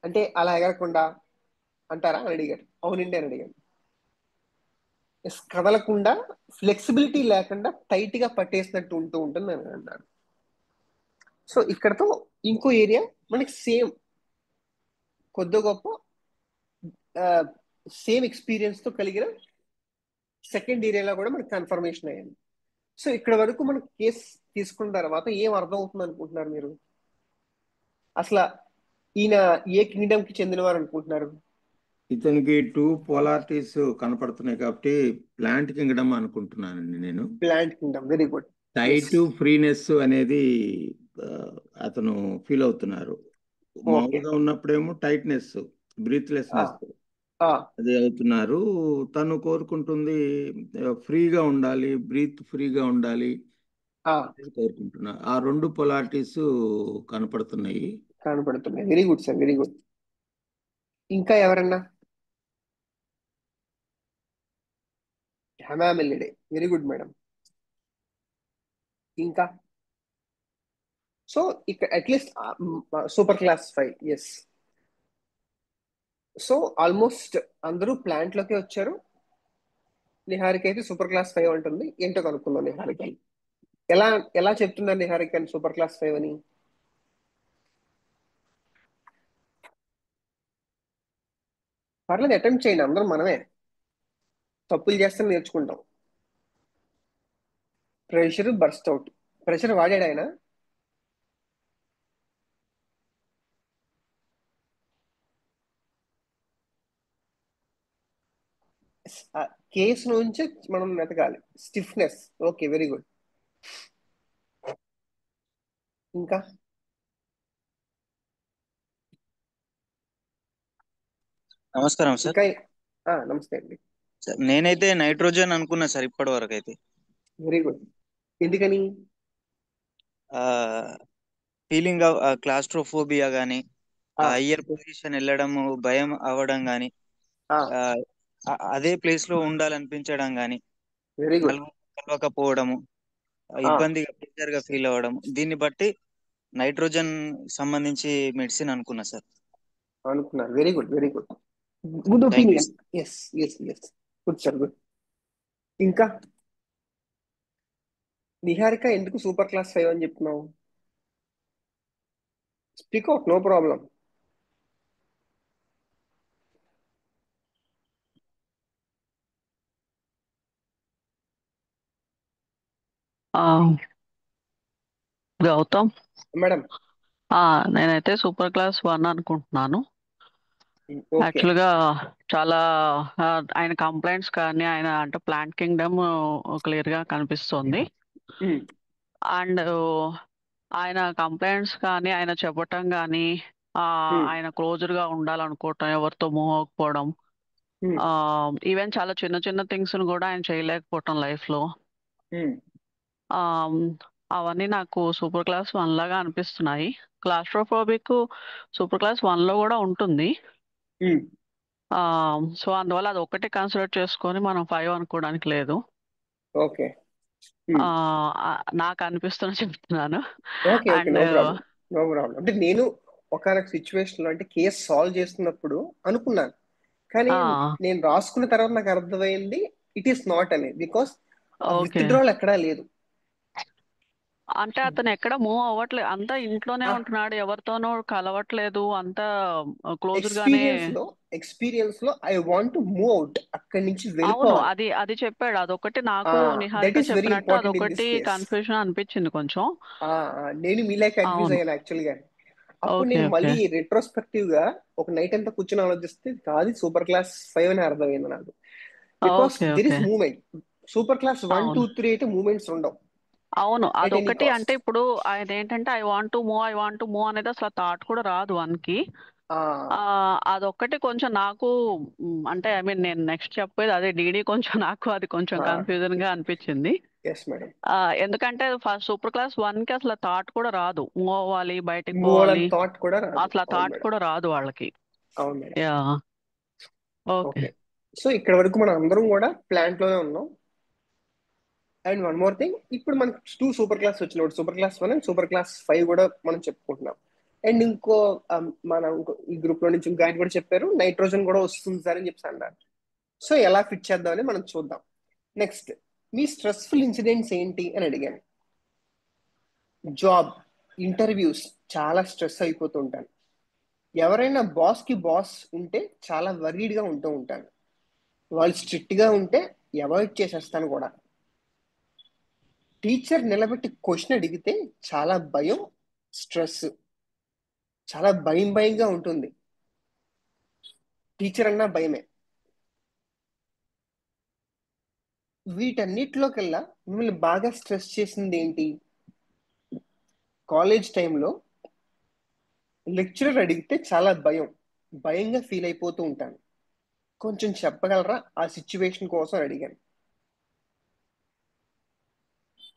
అంటే అలా ఎగరకుండా అంటారా అని అడిగాడు. అవునండి అని అడిగాను. ఎస్, కదలకుండా, ఫ్లెక్సిబిలిటీ లేకుండా టైట్ గా పట్టేసినట్టు ఉంటూ ఉంటుంది అని అన్నాడు. సో ఇక్కడతో ఇంకో ఏరియా మనకి సేమ్, కొద్ది గొప్ప సేమ్ ఎక్స్పీరియన్స్ తో కలిగిన సెకండ్ ఏరియాలో కూడా మనకి కన్ఫర్మేషన్ అయ్యింది. సో ఇక్కడ వరకు మనం కేసు తీసుకున్న తర్వాత ఏం అర్థం అవుతుంది అనుకుంటున్నారు మీరు? అసలు ఈయన ఏ కింగ్డమ్ కి చెందినవారు అనుకుంటున్నారు? ఇతనికి టూ పోలారిటీస్ కనపడుతున్నాయి కాబట్టి ప్లాంట్ కింగ్డమ్ అనుకుంటున్నానండి నేను. Plant kingdom, very good. Yes. Tight freeness అనేది ఆ, అతను ఫీల్ అవుతున్నారు. ఓకే. మామూలుగా ఉన్నప్పుడేమో టైట్నెస్, బ్రీత్లెస్నెస్ అది అవుతున్నారు. తను కోరుకుంటుంది ఫ్రీగా ఉండాలి, బ్రీత్ ఫ్రీగా ఉండాలి అనేది కోరుకుంటున్నారు. ఆ రెండు పొలారిటీస్ కనపడుతున్నాయి. కనపడుతున్నాయి. Very good sir, very good. ఇంకా ఎవరన్నా? హమామిలిడే. Very good madam. ఇంకా సో ఇక్కడ at least super class 5. Yes. So almost అందరూ ప్లాంట్ లోకి వచ్చారు. నిహారిక అయితే సూపర్ క్లాస్ 5 ఉంటుంది. ఏంటో కనుక్కుందాం నిహారిక. ఎలా ఎలా చెప్తున్నారు నిహారిక అని సూపర్ క్లాస్ 5 అని? పర్లేదు, అటెంప్ట్ చేయండి. అందరం మనమే తప్పులు చేస్తే నేర్చుకుంటాం. Pressure burst out. ప్రెషర్ వాడాడు ఆయన. కేసు నుంచి మనం వెతకాలి. స్టిఫ్నెస్. Okay, very good. ఇంకా నమస్కారం సార్. ఇంకా నమస్తే అండి. సార్ నేనైతే నైట్రోజన్ అనుకున్నా సార్ ఇప్పటి వరకు అయితే. Very good. ఎందుకని? ఫీలింగ్ ఆఫ్ క్లాస్ట్రోఫోబియా కానీ, హయ్యర్ పొజిషన్ వెళ్ళడం భయం అవ్వడం కానీ, అదే ప్లేస్ లో ఉండాలనిపించడం కానీ, వెరీ గుడ్. కలవకపోవడము, ఇబ్బందిగా ప్రెషర్ గా ఫీల్ అవ్వడం, దీన్ని బట్టి నైట్రోజన్ సంబంధించి మెడిసిన్ అనుకున్నా సార్. అనుకున్నారు. Very good, very good. Good opinion. Yes yes yes, good sir, good. ఇంకా నిహారిక ఎందుకు సూపర్ క్లాస్ 5 అని చెప్తున్నావు? Speak out, no problem. Gautam, madam. నేనైతే సూపర్ క్లాస్ 1 అనుకుంటున్నాను. ఓకే. యాక్చువల్గా చాలా ఆయన కంప్లైంట్స్ కానీ ఆయన అంటే ప్లాంట్ కింగ్డమ్ క్లియర్గా కనిపిస్తుంది. అండ్ ఆయన కంప్లైంట్స్ కానీ ఆయన చెప్పటం కానీ ఆయన క్లోజర్గా ఉండాలనుకోవటం, ఎవరితో మూవ్ అవ్వకపోవడం, ఈవెన్ చాలా చిన్న చిన్న థింగ్స్ కూడా ఆయన చేయలేకపోవటం లైఫ్లో, అవన్నీ నాకు సూపర్ క్లాస్ 1 లాగా అనిపిస్తున్నాయి. క్లాస్ట్రోఫోబిక్ సూపర్ క్లాస్ 1 లో కూడా ఉంటుంది. సో అందువల్ల అది ఒక్కటే కన్సిడర్ చేసుకొని మనం 5 అనుకోవడానికి లేదు. ఓకే. నాకు అనిపిస్తున్నా చెప్తున్నాను. Okay, okay, no problem, no problem. అంటే నేను ఒకనొక సిచ్యువేషన్ లో అంటే కేసు సాల్వ్ చేస్తున్నప్పుడు అనుకున్నాను, కానీ నేను రాసుకున్న తర్వాత నాకు అర్థమైంది ఇట్ ఈస్ నాట్ అనేది. బికాస్ విత్డ్రాల్ ఎక్కడా లేదు. అంటే అతను ఎక్కడ మూవ్ అవ్వట్లేదు, అంతా ఇంట్లోనే ఉంటున్నాడు, ఎవరితోనూ కలవట్లేదు, అంతా క్లోజ్ గానే. ఎక్స్పీరియన్స్ లో I want to move out, అక్కడి నుంచి అవును, వెళ్ళిపోవాలి. అది చెప్పాడు. అదొకటి నాకు నిహారిక చెప్పినట్టు అదొకటి కన్ఫ్యూజన్ అనిపించింది కొంచెం. నేను మీలా కన్ఫ్యూజ్ అయ్యాను యాక్చువల్ గా. అప్పుడు నేను మళ్ళీ రెట్రోస్పెక్టివ్ గా ఒక నైట్ అంతా కూర్చొని ఆలోచిస్తే కాదు సూపర్ క్లాస్ 5 అని అర్థమైంది నాకు. Because there is movement. Super class 1, 2, 3 అయితే మూవ్మెంట్స్ ఉండవు. అవును, అదొకటి. అంటే ఇప్పుడు ఆయన ఏంటంటే ఐ వాంట్ టు మూవ్ అనేది అసలు థాట్ కూడా రాదు వన్కి. అదొక్కటి కొంచెం నాకు అంటే ఐ మీన్ నేను నెక్స్ట్ చెప్పేది అదే. డీడీ కొంచెం నాకు అది కొంచెం కన్ఫ్యూజన్ గా అనిపించింది. ఎందుకంటే ఫస్ట్ సూపర్ క్లాస్ 1 కి అసలు థాట్ కూడా రాదు, మూవ్ అవ్వాలి, బయటకు పోవాలి, అసలు థాట్ కూడా రాదు వాళ్ళకి. ఓకే. సో ఇక్కడ వరకు మనం అందరం కూడా ప్లాంట్ లోనే ఉన్నాం. అండ్ వన్ మోర్ థింగ్, ఇప్పుడు మనకి 2 సూపర్ క్లాస్ వచ్చిన super class 1 and super class 5 కూడా మనం చెప్పుకుంటున్నాం. అండ్ మన ఈ గ్రూప్ లో నుంచి ఇంకా ఆయన కూడా చెప్పారు నైట్రోజన్ కూడా వస్తుంది సార్ అని చెప్పి అన్నారు. సో ఎలా ఫిట్ చేద్దామని మనం చూద్దాం. నెక్స్ట్, మీ స్ట్రెస్ఫుల్ ఇన్సిడెంట్స్ ఏంటి అని అడిగాను. జాబ్ ఇంటర్వ్యూస్ చాలా స్ట్రెస్ అయిపోతూ ఉంటాను. ఎవరైనా బాస్ ఉంటే చాలా వర్రీడ్గా ఉంటూ ఉంటాను. వాళ్ళు స్ట్రిక్ట్ గా ఉంటే అవాయిడ్ చేసేస్తాను కూడా. టీచర్ నిలబెట్టి క్వశ్చన్ అడిగితే చాలా భయం, స్ట్రెస్, చాలా భయంగా ఉంటుంది. టీచర్ అన్నా భయమే. వీటన్నిటిలోకెల్లా మిమ్మల్ని బాగా స్ట్రెస్ చేసింది ఏంటి? కాలేజ్ టైంలో లెక్చరర్ అడిగితే చాలా భయంగా ఫీల్ అయిపోతూ ఉంటాను. కొంచెం చెప్పగలరా? ఆ సిచ్యువేషన్ కోసం అడిగాను.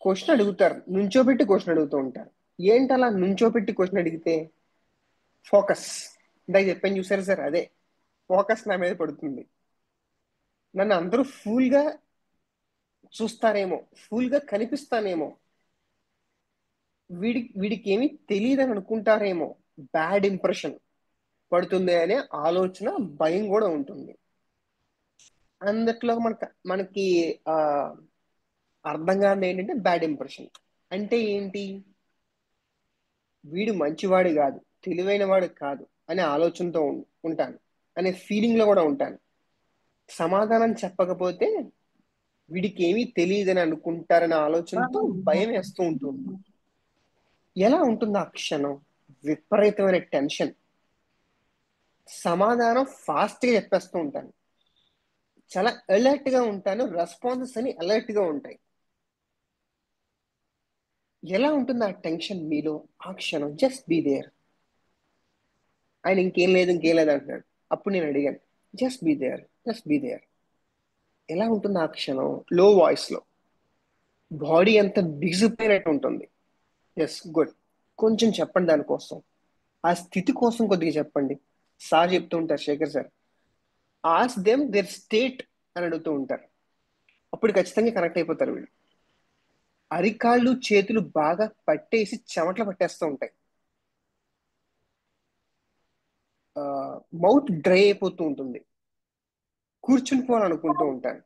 క్వశ్చన్ అడుగుతారు, నుంచోబెట్టి క్వశ్చన్ అడుగుతూ ఉంటారు. ఏంటలా నుంచోబెట్టి క్వశ్చన్ అడిగితే? ఫోకస్. ఇందాక చెప్పాను చూసారు సార్, అదే ఫోకస్ నా మీద పడుతుంది. నన్ను అందరూ ఫూల్గా చూస్తారేమో, ఫుల్ గా కనిపిస్తానేమో, వీడికి ఏమీ తెలియదని అనుకుంటారేమో, బ్యాడ్ ఇంప్రెషన్ పడుతుంది అనే ఆలోచన, భయం కూడా ఉంటుంది. అందుట్లో మనకి అర్థం కాదు ఏంటంటే బ్యాడ్ ఇంప్రెషన్ అంటే ఏంటి, వీడు మంచివాడు కాదు, తెలివైన వాడు కాదు అనే ఆలోచనతో ఉంటాను, అనే ఫీలింగ్ లో కూడా ఉంటాను. సమాధానం చెప్పకపోతే వీడికి ఏమీ తెలియదని అనుకుంటారనే ఆలోచనతో భయం వేస్తూ ఉంటుంది. ఎలా ఉంటుంది ఆ క్షణం? విపరీతమైన టెన్షన్. సమాధానం ఫాస్ట్ గా చెప్పేస్తూ ఉంటాను, చాలా అలర్ట్ గా ఉంటాను, రెస్పాన్సెస్ అని అలర్ట్ గా ఉంటాయి. ఎలా ఉంటుంది ఆ టెన్షన్ మీలో ఆ క్షణం? Just be there. ఆయన ఇంకేం లేదు అంటున్నాడు. అప్పుడు నేను అడిగాను, just be there, just be there. ఎలా ఉంటుంది ఆ క్షణం? లో వాయిస్ లో, బాడీ అంతా బిగిసిపోయినట్టు ఉంటుంది. Yes, good. కొంచెం చెప్పండి దానికోసం, ఆ స్థితి కోసం కొద్దిగా చెప్పండి. సార్ చెప్తూ ఉంటారు, Shekhar sir, ask them their state అని అడుగుతూ ఉంటారు. అప్పుడు ఖచ్చితంగా కనెక్ట్ అయిపోతారు వీళ్ళు. అరికాళ్ళు చేతులు బాగా పట్టేసి చెమటలు పట్టేస్తూ ఉంటాయి, మౌత్ డ్రై అయిపోతూ ఉంటుంది, కూర్చుని పోవాలనుకుంటూ ఉంటాను.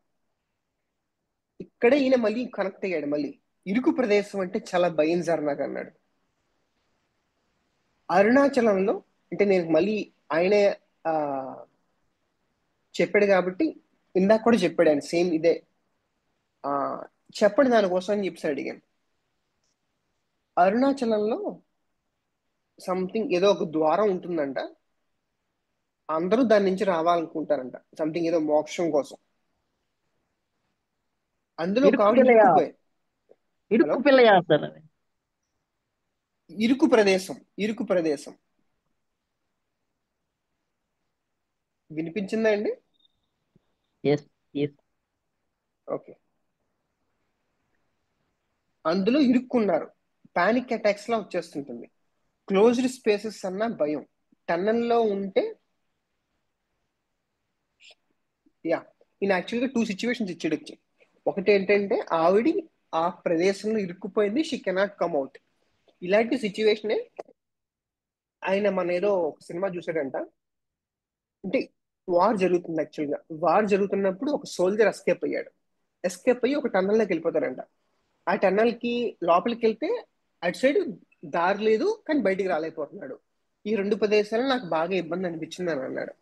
ఇక్కడే ఈయన మళ్ళీ కనెక్ట్ అయ్యాడు. మళ్ళీ ఇరుకు ప్రదేశం అంటే చాలా భయం సార్ నాకు అన్నాడు. అరుణాచలంలో అంటే నేను మళ్ళీ ఆయనే చెప్పాడు కాబట్టి ఇందాక కూడా చెప్పాడు ఆయన, సేమ్ ఇదే. చెప్పండి దానికోసం అని చెప్పి అడిగాను. అరుణాచలంలో సంథింగ్ ఏదో ఒక ద్వారం ఉంటుందంట, అందరూ దాని నుంచి రావాలనుకుంటారంట, సంథింగ్ ఏదో మోక్షం కోసం. అందులో ఒక ఆవిడ ఇరుక్కుపోయి, ఇరుకు పిల్లయా సార్? ఇరుకు ప్రదేశం వినిపించిందా అండి? ఓకే. అందులో ఇరుక్కున్నారు, పానిక్ అటాక్స్ లా వచ్చేస్తుంటుంది, క్లోజ్డ్ స్పేసెస్ అన్న భయం. టన్నల్లో ఉంటే ఈయన యాక్చువల్గా 2 సిచ్యువేషన్స్ ఇచ్చాడు. ఒకటి ఏంటంటే ఆవిడ ఆ ప్రదేశంలో ఇరుక్కుపోయింది, షీ కెనాట్ కమ్ అవుట్. ఇలాంటి సిచ్యువేషనే ఆయన మన ఏదో ఒక సినిమా చూసాడంట. అంటే వార్ జరుగుతుంది, యాక్చువల్గా వార్ జరుగుతున్నప్పుడు ఒక సోల్జర్ ఎస్కేప్ అయ్యి ఒక టన్నల్లోకి వెళ్ళిపోతారంట. ఆ టన్నల్ కి లోపలికి వెళ్తే అటు సైడ్ దారి లేదు, కానీ బయటికి రాలేకపోతున్నాడు. ఈ 2 ప్రదేశాలు నాకు బాగా ఇబ్బంది అనిపించింది అని అన్నాడు.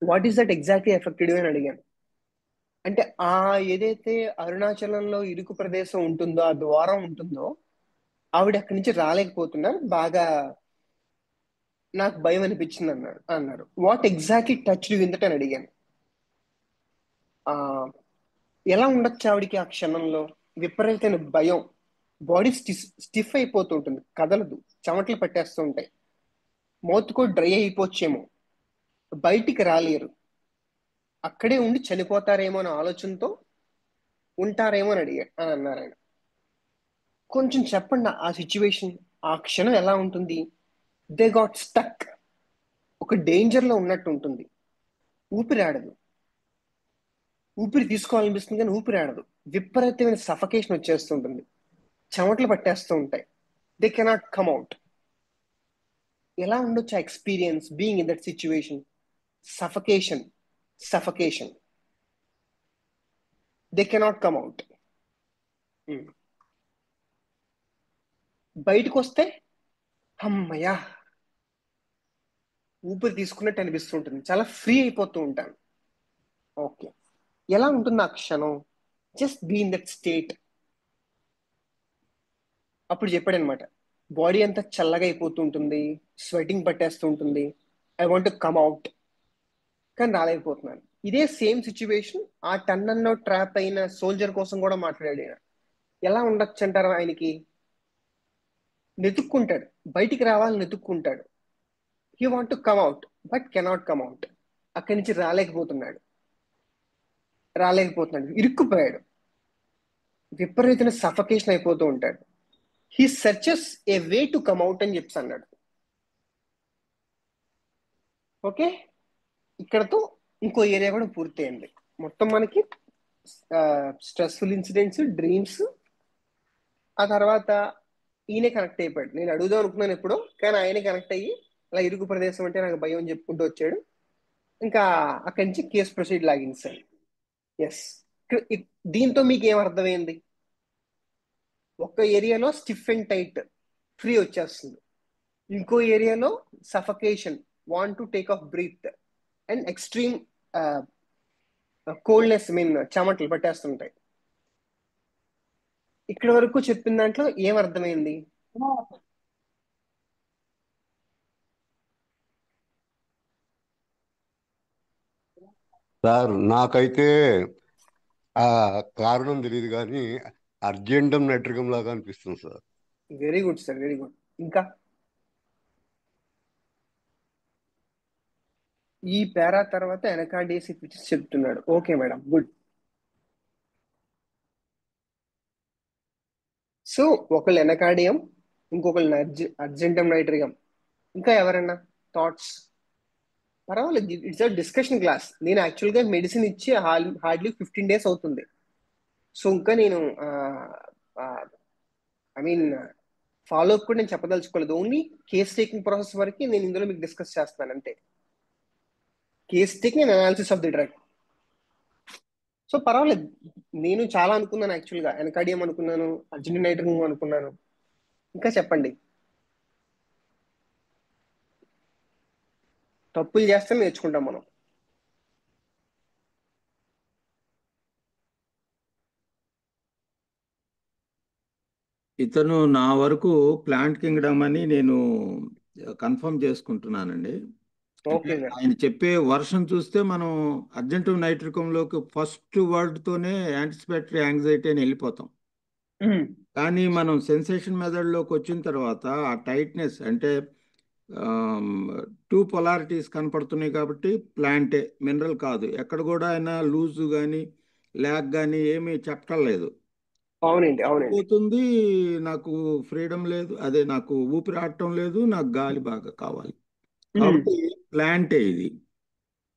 What is that exactly affected అని అడిగాను. అంటే ఏదైతే అరుణాచలంలో ఇరుకు ప్రదేశం ఉంటుందో, ఆ ద్వారం ఉంటుందో, ఆవిడ అక్కడి నుంచి రాలేకపోతున్నారు, బాగా నాకు భయం అనిపించింది అన్నారు. What exactly touch you in that అని అడిగాను. ఎలా ఉండొచ్చు ఆవిడికి ఆ క్షణంలో? విపరీతమైన భయం, బాడీ స్టిఫ్ అయిపోతుంటుంది, కదలదు, చెమటలు పట్టేస్తూ ఉంటాయి, మౌత్ కూడా డ్రై అయిపోవచ్చేమో, బయటికి రాలేరు, అక్కడే ఉండి చనిపోతారేమో అనే ఆలోచనతో ఉంటారేమో అని అన్నారు ఆయన. కొంచెం చెప్పండి ఆ సిచ్యువేషన్, ఆ క్షణం ఎలా ఉంటుంది? దే గాట్ స్టక్, ఒక డేంజర్ లో ఉన్నట్టు ఉంటుంది, ఊపిరి ఆడదు, ఊపిరి తీసుకోవాలనిపిస్తుంది కానీ ఊపిరి ఆడదు, విపరీతమైన సఫకేషన్ వచ్చేస్తుంటుంది, చెమటలు పట్టేస్తూ ఉంటాయి, దే కెనాట్ కమ్ అవుట్. ఎలా ఉండొచ్చు ఆ experience being in that situation? Suffocation, they cannot come out. బయటకు వస్తే అమ్మయ్యా ఊపిరి తీసుకున్నట్టు అనిపిస్తుంటుంది, చాలా ఫ్రీ అయిపోతూ ఉంటాను. ఓకే, ఎలా ఉంటుంది ఆ క్షణం? Just be in that state. అప్పుడు చెప్పాడు అనమాట, బాడీ అంతా చల్లగా అయిపోతూ ఉంటుంది, స్వెటింగ్ పట్టేస్తూ ఉంటుంది, I want to come out, కానీ రాలేకపోతున్నాను. ఇదే సేమ్ సిచ్యువేషన్ ఆ టన్నల్లో ట్రాప్ అయిన సోల్జర్ కోసం కూడా మాట్లాడాడు ఆయన. ఎలా ఉండొచ్చు అంటారు? ఆయనకి వెతుక్కుంటాడు, బయటికి రావాలని వెతుక్కుంటాడు, he want to come out but cannot come out. అక్కడి నుంచి రాలేకపోతున్నాడు, ఇరుక్కుపోయాడు, విపరీతమైన సఫకేషన్ అయిపోతూ ఉంటాడు. He searches a way to come out అని చెప్పి అన్నాడు. ఓకే, ఇక్కడతో ఇంకో ఏరియా కూడా పూర్తయింది. మొత్తం మనకి స్ట్రెస్ఫుల్ ఇన్సిడెంట్స్, డ్రీమ్స్. ఆ తర్వాత ఈయనే కనెక్ట్ అయిపోయాడు. నేను అడుగుదాం అనుకున్నాను ఎప్పుడో, కానీ ఆయనే కనెక్ట్ అయ్యి అలా ఇరుకు ప్రదేశం అంటే నాకు భయం అని చెప్పుకుంటూ వచ్చాడు. ఇంకా అక్కడి నుంచి కేసు ప్రొసీడ్ లాగింది సార్. ఎస్, దీంతో మీకు ఏం అర్థమైంది? ఒక ఏరియాలో స్టిఫ్ అండ్ టైట్ ఫ్రీ వచ్చేస్తుంది, ఇంకో ఏరియాలో suffocation, want to take of breath, and extreme coldness, చెమటలు పట్టేస్తుంటాయి. ఇక్కడ వరకు చెప్పిన దాంట్లో ఏం అర్థమైంది? సార్ నాకైతే ఆ కారణం తెలియదు కానీ అర్జెంటం నైట్రికం లాగా అనిపిస్తుంది sir. Very good sir, very good. ఇంకా ఈ పేరా తర్వాత ఎనకార్డియస్ ఫీచర్స్ చెప్తున్నాడు. Okay madam, good. సో ఒకళ్ళు ఎనకార్డియం, ఇంకొకళ్ళు అర్జెంటం నైట్రికం. ఇంకా ఎవరైనా థాట్స్? పర్వాలేదు, ఇట్స్ అ డిస్కషన్ క్లాస్. నేను యాక్చువల్గా మెడిసిన్ ఇచ్చి హార్డ్లీ 15 days అవుతుంది. సో ఇంకా నేను ఫాలో అప్ కూడా నేను చెప్పదలుచుకోలేదు. ఓన్లీ కేస్ టేకింగ్ ప్రాసెస్ వరకు నేను ఇందులో మీకు డిస్కస్ చేస్తాను అంతే. Case taking and analysis of the drug. So పర్వాలేదు, నేను చాలా అనుకున్నాను యాక్చువల్గా. ఎనకార్డియం అనుకున్నాను, అర్జెంటం నైట్రికం అనుకున్నాను. ఇంకా చెప్పండి. తప్పులు చేస్తే నేర్చుకుంటాం మనం. ఇతను నా వరకు ప్లాంట్ కింగ్డమ్ అని నేను కన్ఫర్మ్ చేసుకుంటున్నానండి. Okay sir. ఆయన చెప్పే వర్షన్ చూస్తే మనం అర్జెంటం నైట్రికంలోకి ఫస్ట్ వర్డ్తోనే యాంటిసిపేటరీ యాంగ్జైటీ అని వెళ్ళిపోతాం. కానీ మనం సెన్సేషన్ మెథడ్లోకి వచ్చిన తర్వాత ఆ టైట్నెస్ అంటే 2 polarities కనపడుతున్నాయి కాబట్టి ప్లాంటే, మినరల్ కాదు. ఎక్కడ కూడా ఆయన లూజ్ కానీ ల్యాగ్ కానీ ఏమీ చెప్పలేదు. అవునండి, అవునండి. పోతుంది, నాకు ఫ్రీడమ్ లేదు, అదే నాకు ఊపిరి ఆడటం లేదు, నాకు గాలి బాగా కావాలి. కాబట్టి ప్లాంటే ఇది.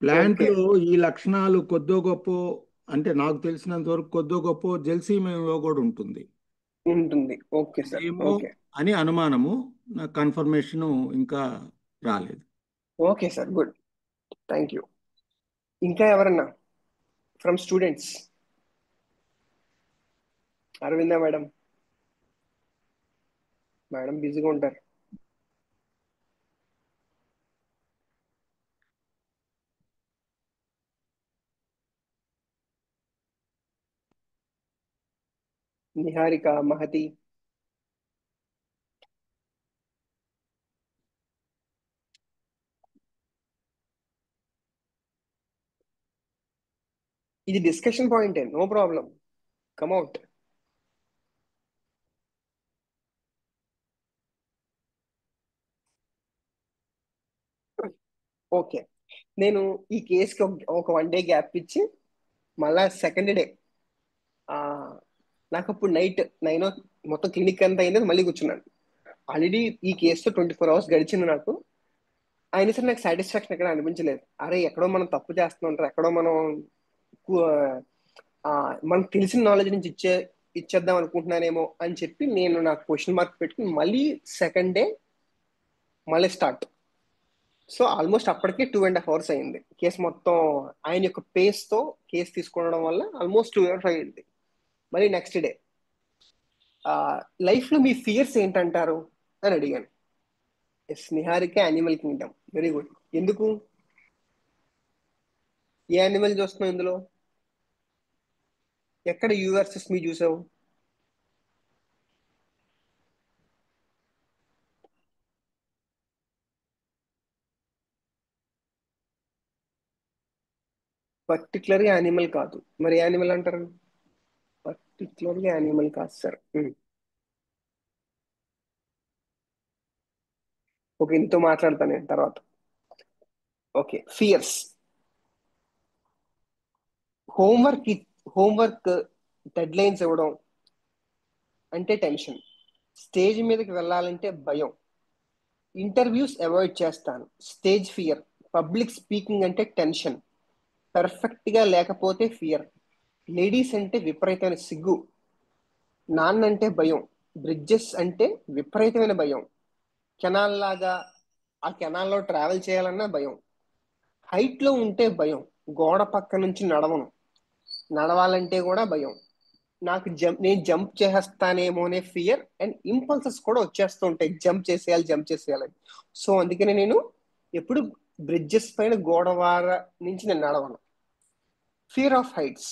ప్లాంట్లో ఈ లక్షణాలు కొద్దో గొప్ప, అంటే నాకు తెలిసినంత వరకు కొద్దో గొప్ప జెల్సీమియంలో కూడా ఉంటుంది. ఓకే సార్, ఏమో ఓకే అని అనుమానము, నా కన్ఫర్మేషన్ ఇంకా రాలేదు. Okay sir, good, thank you. ఇంకా ఎవరన్నా from students? Aravinda madam, madam బిజీగా ఉంటారు. నిహారిక, మహతి. ఇది డిస్కషన్ పాయింటే, no problem, come out. Okay, నేను ఈ కేసుకి ఒక 1 day గ్యాప్ ఇచ్చి మళ్ళా సెకండ్ డే నాకు అప్పుడు నైట్ 9 మొత్తం క్లినిక్ అంతా అయింది, మళ్ళీ కూర్చున్నాను. ఆల్రెడీ ఈ కేసుతో 24 hours గడిచింది నాకు. అయినా సరే నాకు సాటిస్ఫాక్షన్ ఎక్కడ అనిపించలేదు. అరే ఎక్కడో మనం తప్పు చేస్తున్నాం, ఎక్కడో మనం మనకు తెలిసిన నాలెడ్జ్ నుంచి ఇచ్చేద్దాం అనుకుంటున్నానేమో అని చెప్పి నేను నాకు క్వశ్చన్ మార్క్ పెట్టుకుని మళ్ళీ సెకండ్ డే మళ్ళీ స్టార్ట్. సో ఆల్మోస్ట్ అప్పటికే 2.5 hours అయింది. కేసు మొత్తం ఆయన యొక్క పేస్తో కేసు తీసుకోవడం వల్ల ఆల్మోస్ట్ 2 hours అయింది. మళ్ళీ నెక్స్ట్ డే లైఫ్లో మీ ఫియర్స్ ఏంటంటారు అని అడిగాను. Yes, Niharika animal kingdom, very good. ఎందుకు? ఏ యానిమల్ చూస్తున్నావు ఇందులో? ఎక్కడ యూ వర్సెస్ మీ చూసావు? పర్టికులర్గా యానిమల్ కాదు, మరి యానిమల్ అంటారు? పర్టికులర్గా యానిమల్ కాదు సార్. ఓకే, ఇంతో మాట్లాడతాను నేను తర్వాత. Okay, fears. Homework dead lines ఇవ్వడం అంటే టెన్షన్, స్టేజ్ మీదకి వెళ్ళాలంటే భయం, ఇంటర్వ్యూస్ అవాయిడ్ చేస్తాను, స్టేజ్ ఫియర్, పబ్లిక్ స్పీకింగ్ అంటే టెన్షన్, పర్ఫెక్ట్గా లేకపోతే ఫియర్, లేడీస్ అంటే విపరీతమైన సిగ్గు, నాన్న అంటే భయం, బ్రిడ్జెస్ అంటే విపరీతమైన భయం, కెనాల్ లాగా ఆ కెనాల్లో ట్రావెల్ చేయాలన్నా భయం, హైట్ లో ఉంటే భయం, గోడ పక్క నుంచి నడవాలంటే కూడా భయం, నేను జంప్ చేసేస్తానేమో అనే ఫియర్ అండ్ ఇంపల్సెస్ కూడా వచ్చేస్తూ ఉంటాయి, జంప్ చేసేయాలని. సో అందుకనే నేను ఎప్పుడు బ్రిడ్జెస్ పైన గోడవార నుంచి నేను నడవను. Fear of heights.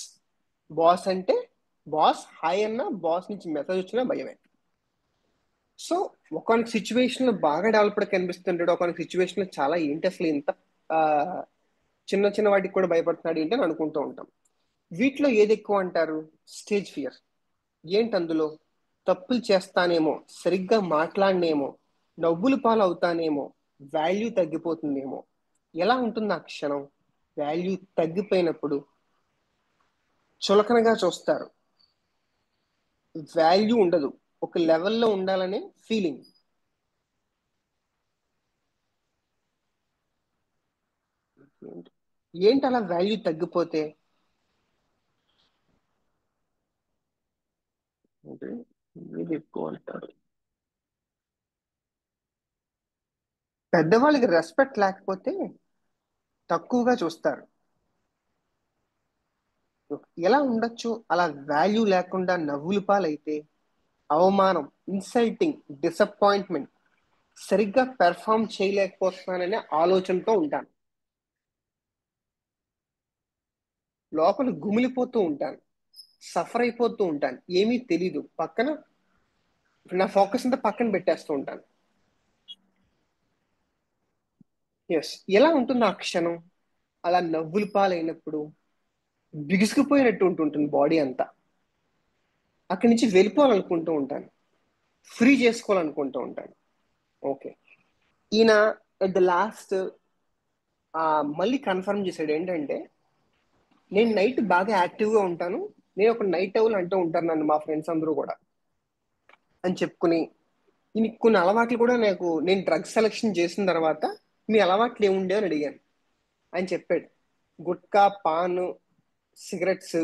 బాస్ అంటే బాస్ హాయ్ అన్న బాస్ నుంచి మెసేజ్ వచ్చినా భయమే. సో ఒకనొక సిచ్యువేషన్ లో బాగా డెవలప్డ్ కనిపిస్తుంటాడు, ఒకనొక సిచ్యువేషన్ లో చాలా ఏంటి అసలు ఇంత చిన్న చిన్న వాటికి కూడా భయపడుతున్నాడు ఏంటి అని అనుకుంటూ ఉంటాం. వీటిలో ఏది ఎక్కువ అంటారు? Stage fear. ఏంటి అందులో? తప్పులు చేస్తానేమో, సరిగ్గా మాట్లాడనేమో, నవ్వులు పాలు అవుతానేమో, వాల్యూ తగ్గిపోతుందేమో. ఎలా ఉంటుంది ఆ క్షణం? వాల్యూ తగ్గిపోయినప్పుడు చులకనగా చూస్తారు, వాల్యూ ఉండదు, ఒక లెవెల్లో ఉండాలనే ఫీలింగ్. ఏంటి అలా వాల్యూ తగ్గిపోతే? ఇది ఎక్కువ అంటారు. పెద్దవాళ్ళకి రెస్పెక్ట్ లేకపోతే తక్కువగా చూస్తారు. ఎలా ఉండొచ్చు అలా వాల్యూ లేకుండా? నవ్వులు పాలైతే అవమానం, ఇన్సల్టింగ్, డిసప్పాయింట్మెంట్, సరిగ్గా పెర్ఫామ్ చేయలేకపోతున్నాననే ఆలోచనతో ఉంటాను, లోపల గుమిలిపోతూ ఉంటాను, సఫర్ అయిపోతూ ఉంటాను, ఏమీ తెలీదు, పక్కన నా ఫోకస్ అంతా పక్కన పెట్టేస్తూ ఉంటాను. ఎస్, ఎలా ఉంటుంది ఆ క్షణం? అలా నవ్వులు పాలైనప్పుడు బిగుసుకుపోయినట్టు ఉంటుంటుంది బాడీ అంతా. అక్కడి నుంచి వెళ్ళిపోవాలనుకుంటూ ఉంటాను, ఫ్రీ చేసుకోవాలనుకుంటూ ఉంటాను. ఓకే, ఈయన ఎట్ ద లాస్ట్ మళ్ళీ కన్ఫర్మ్ చేశాడు ఏంటంటే, నేను నైట్ బాగా యాక్టివ్గా ఉంటాను, నేను ఒక నైట్ అవుల్ అంటూ ఉంటాను నన్ను మా ఫ్రెండ్స్ అందరూ కూడా అని చెప్పుకుని, ఈయనకి కొన్ని అలవాట్లు కూడా నేను డ్రగ్స్ సెలెక్షన్ చేసిన తర్వాత మీ అలవాట్లు ఏముండే అని అడిగాను. ఆయన చెప్పాడు, గుట్కా, పాన్, సిగరెట్స్,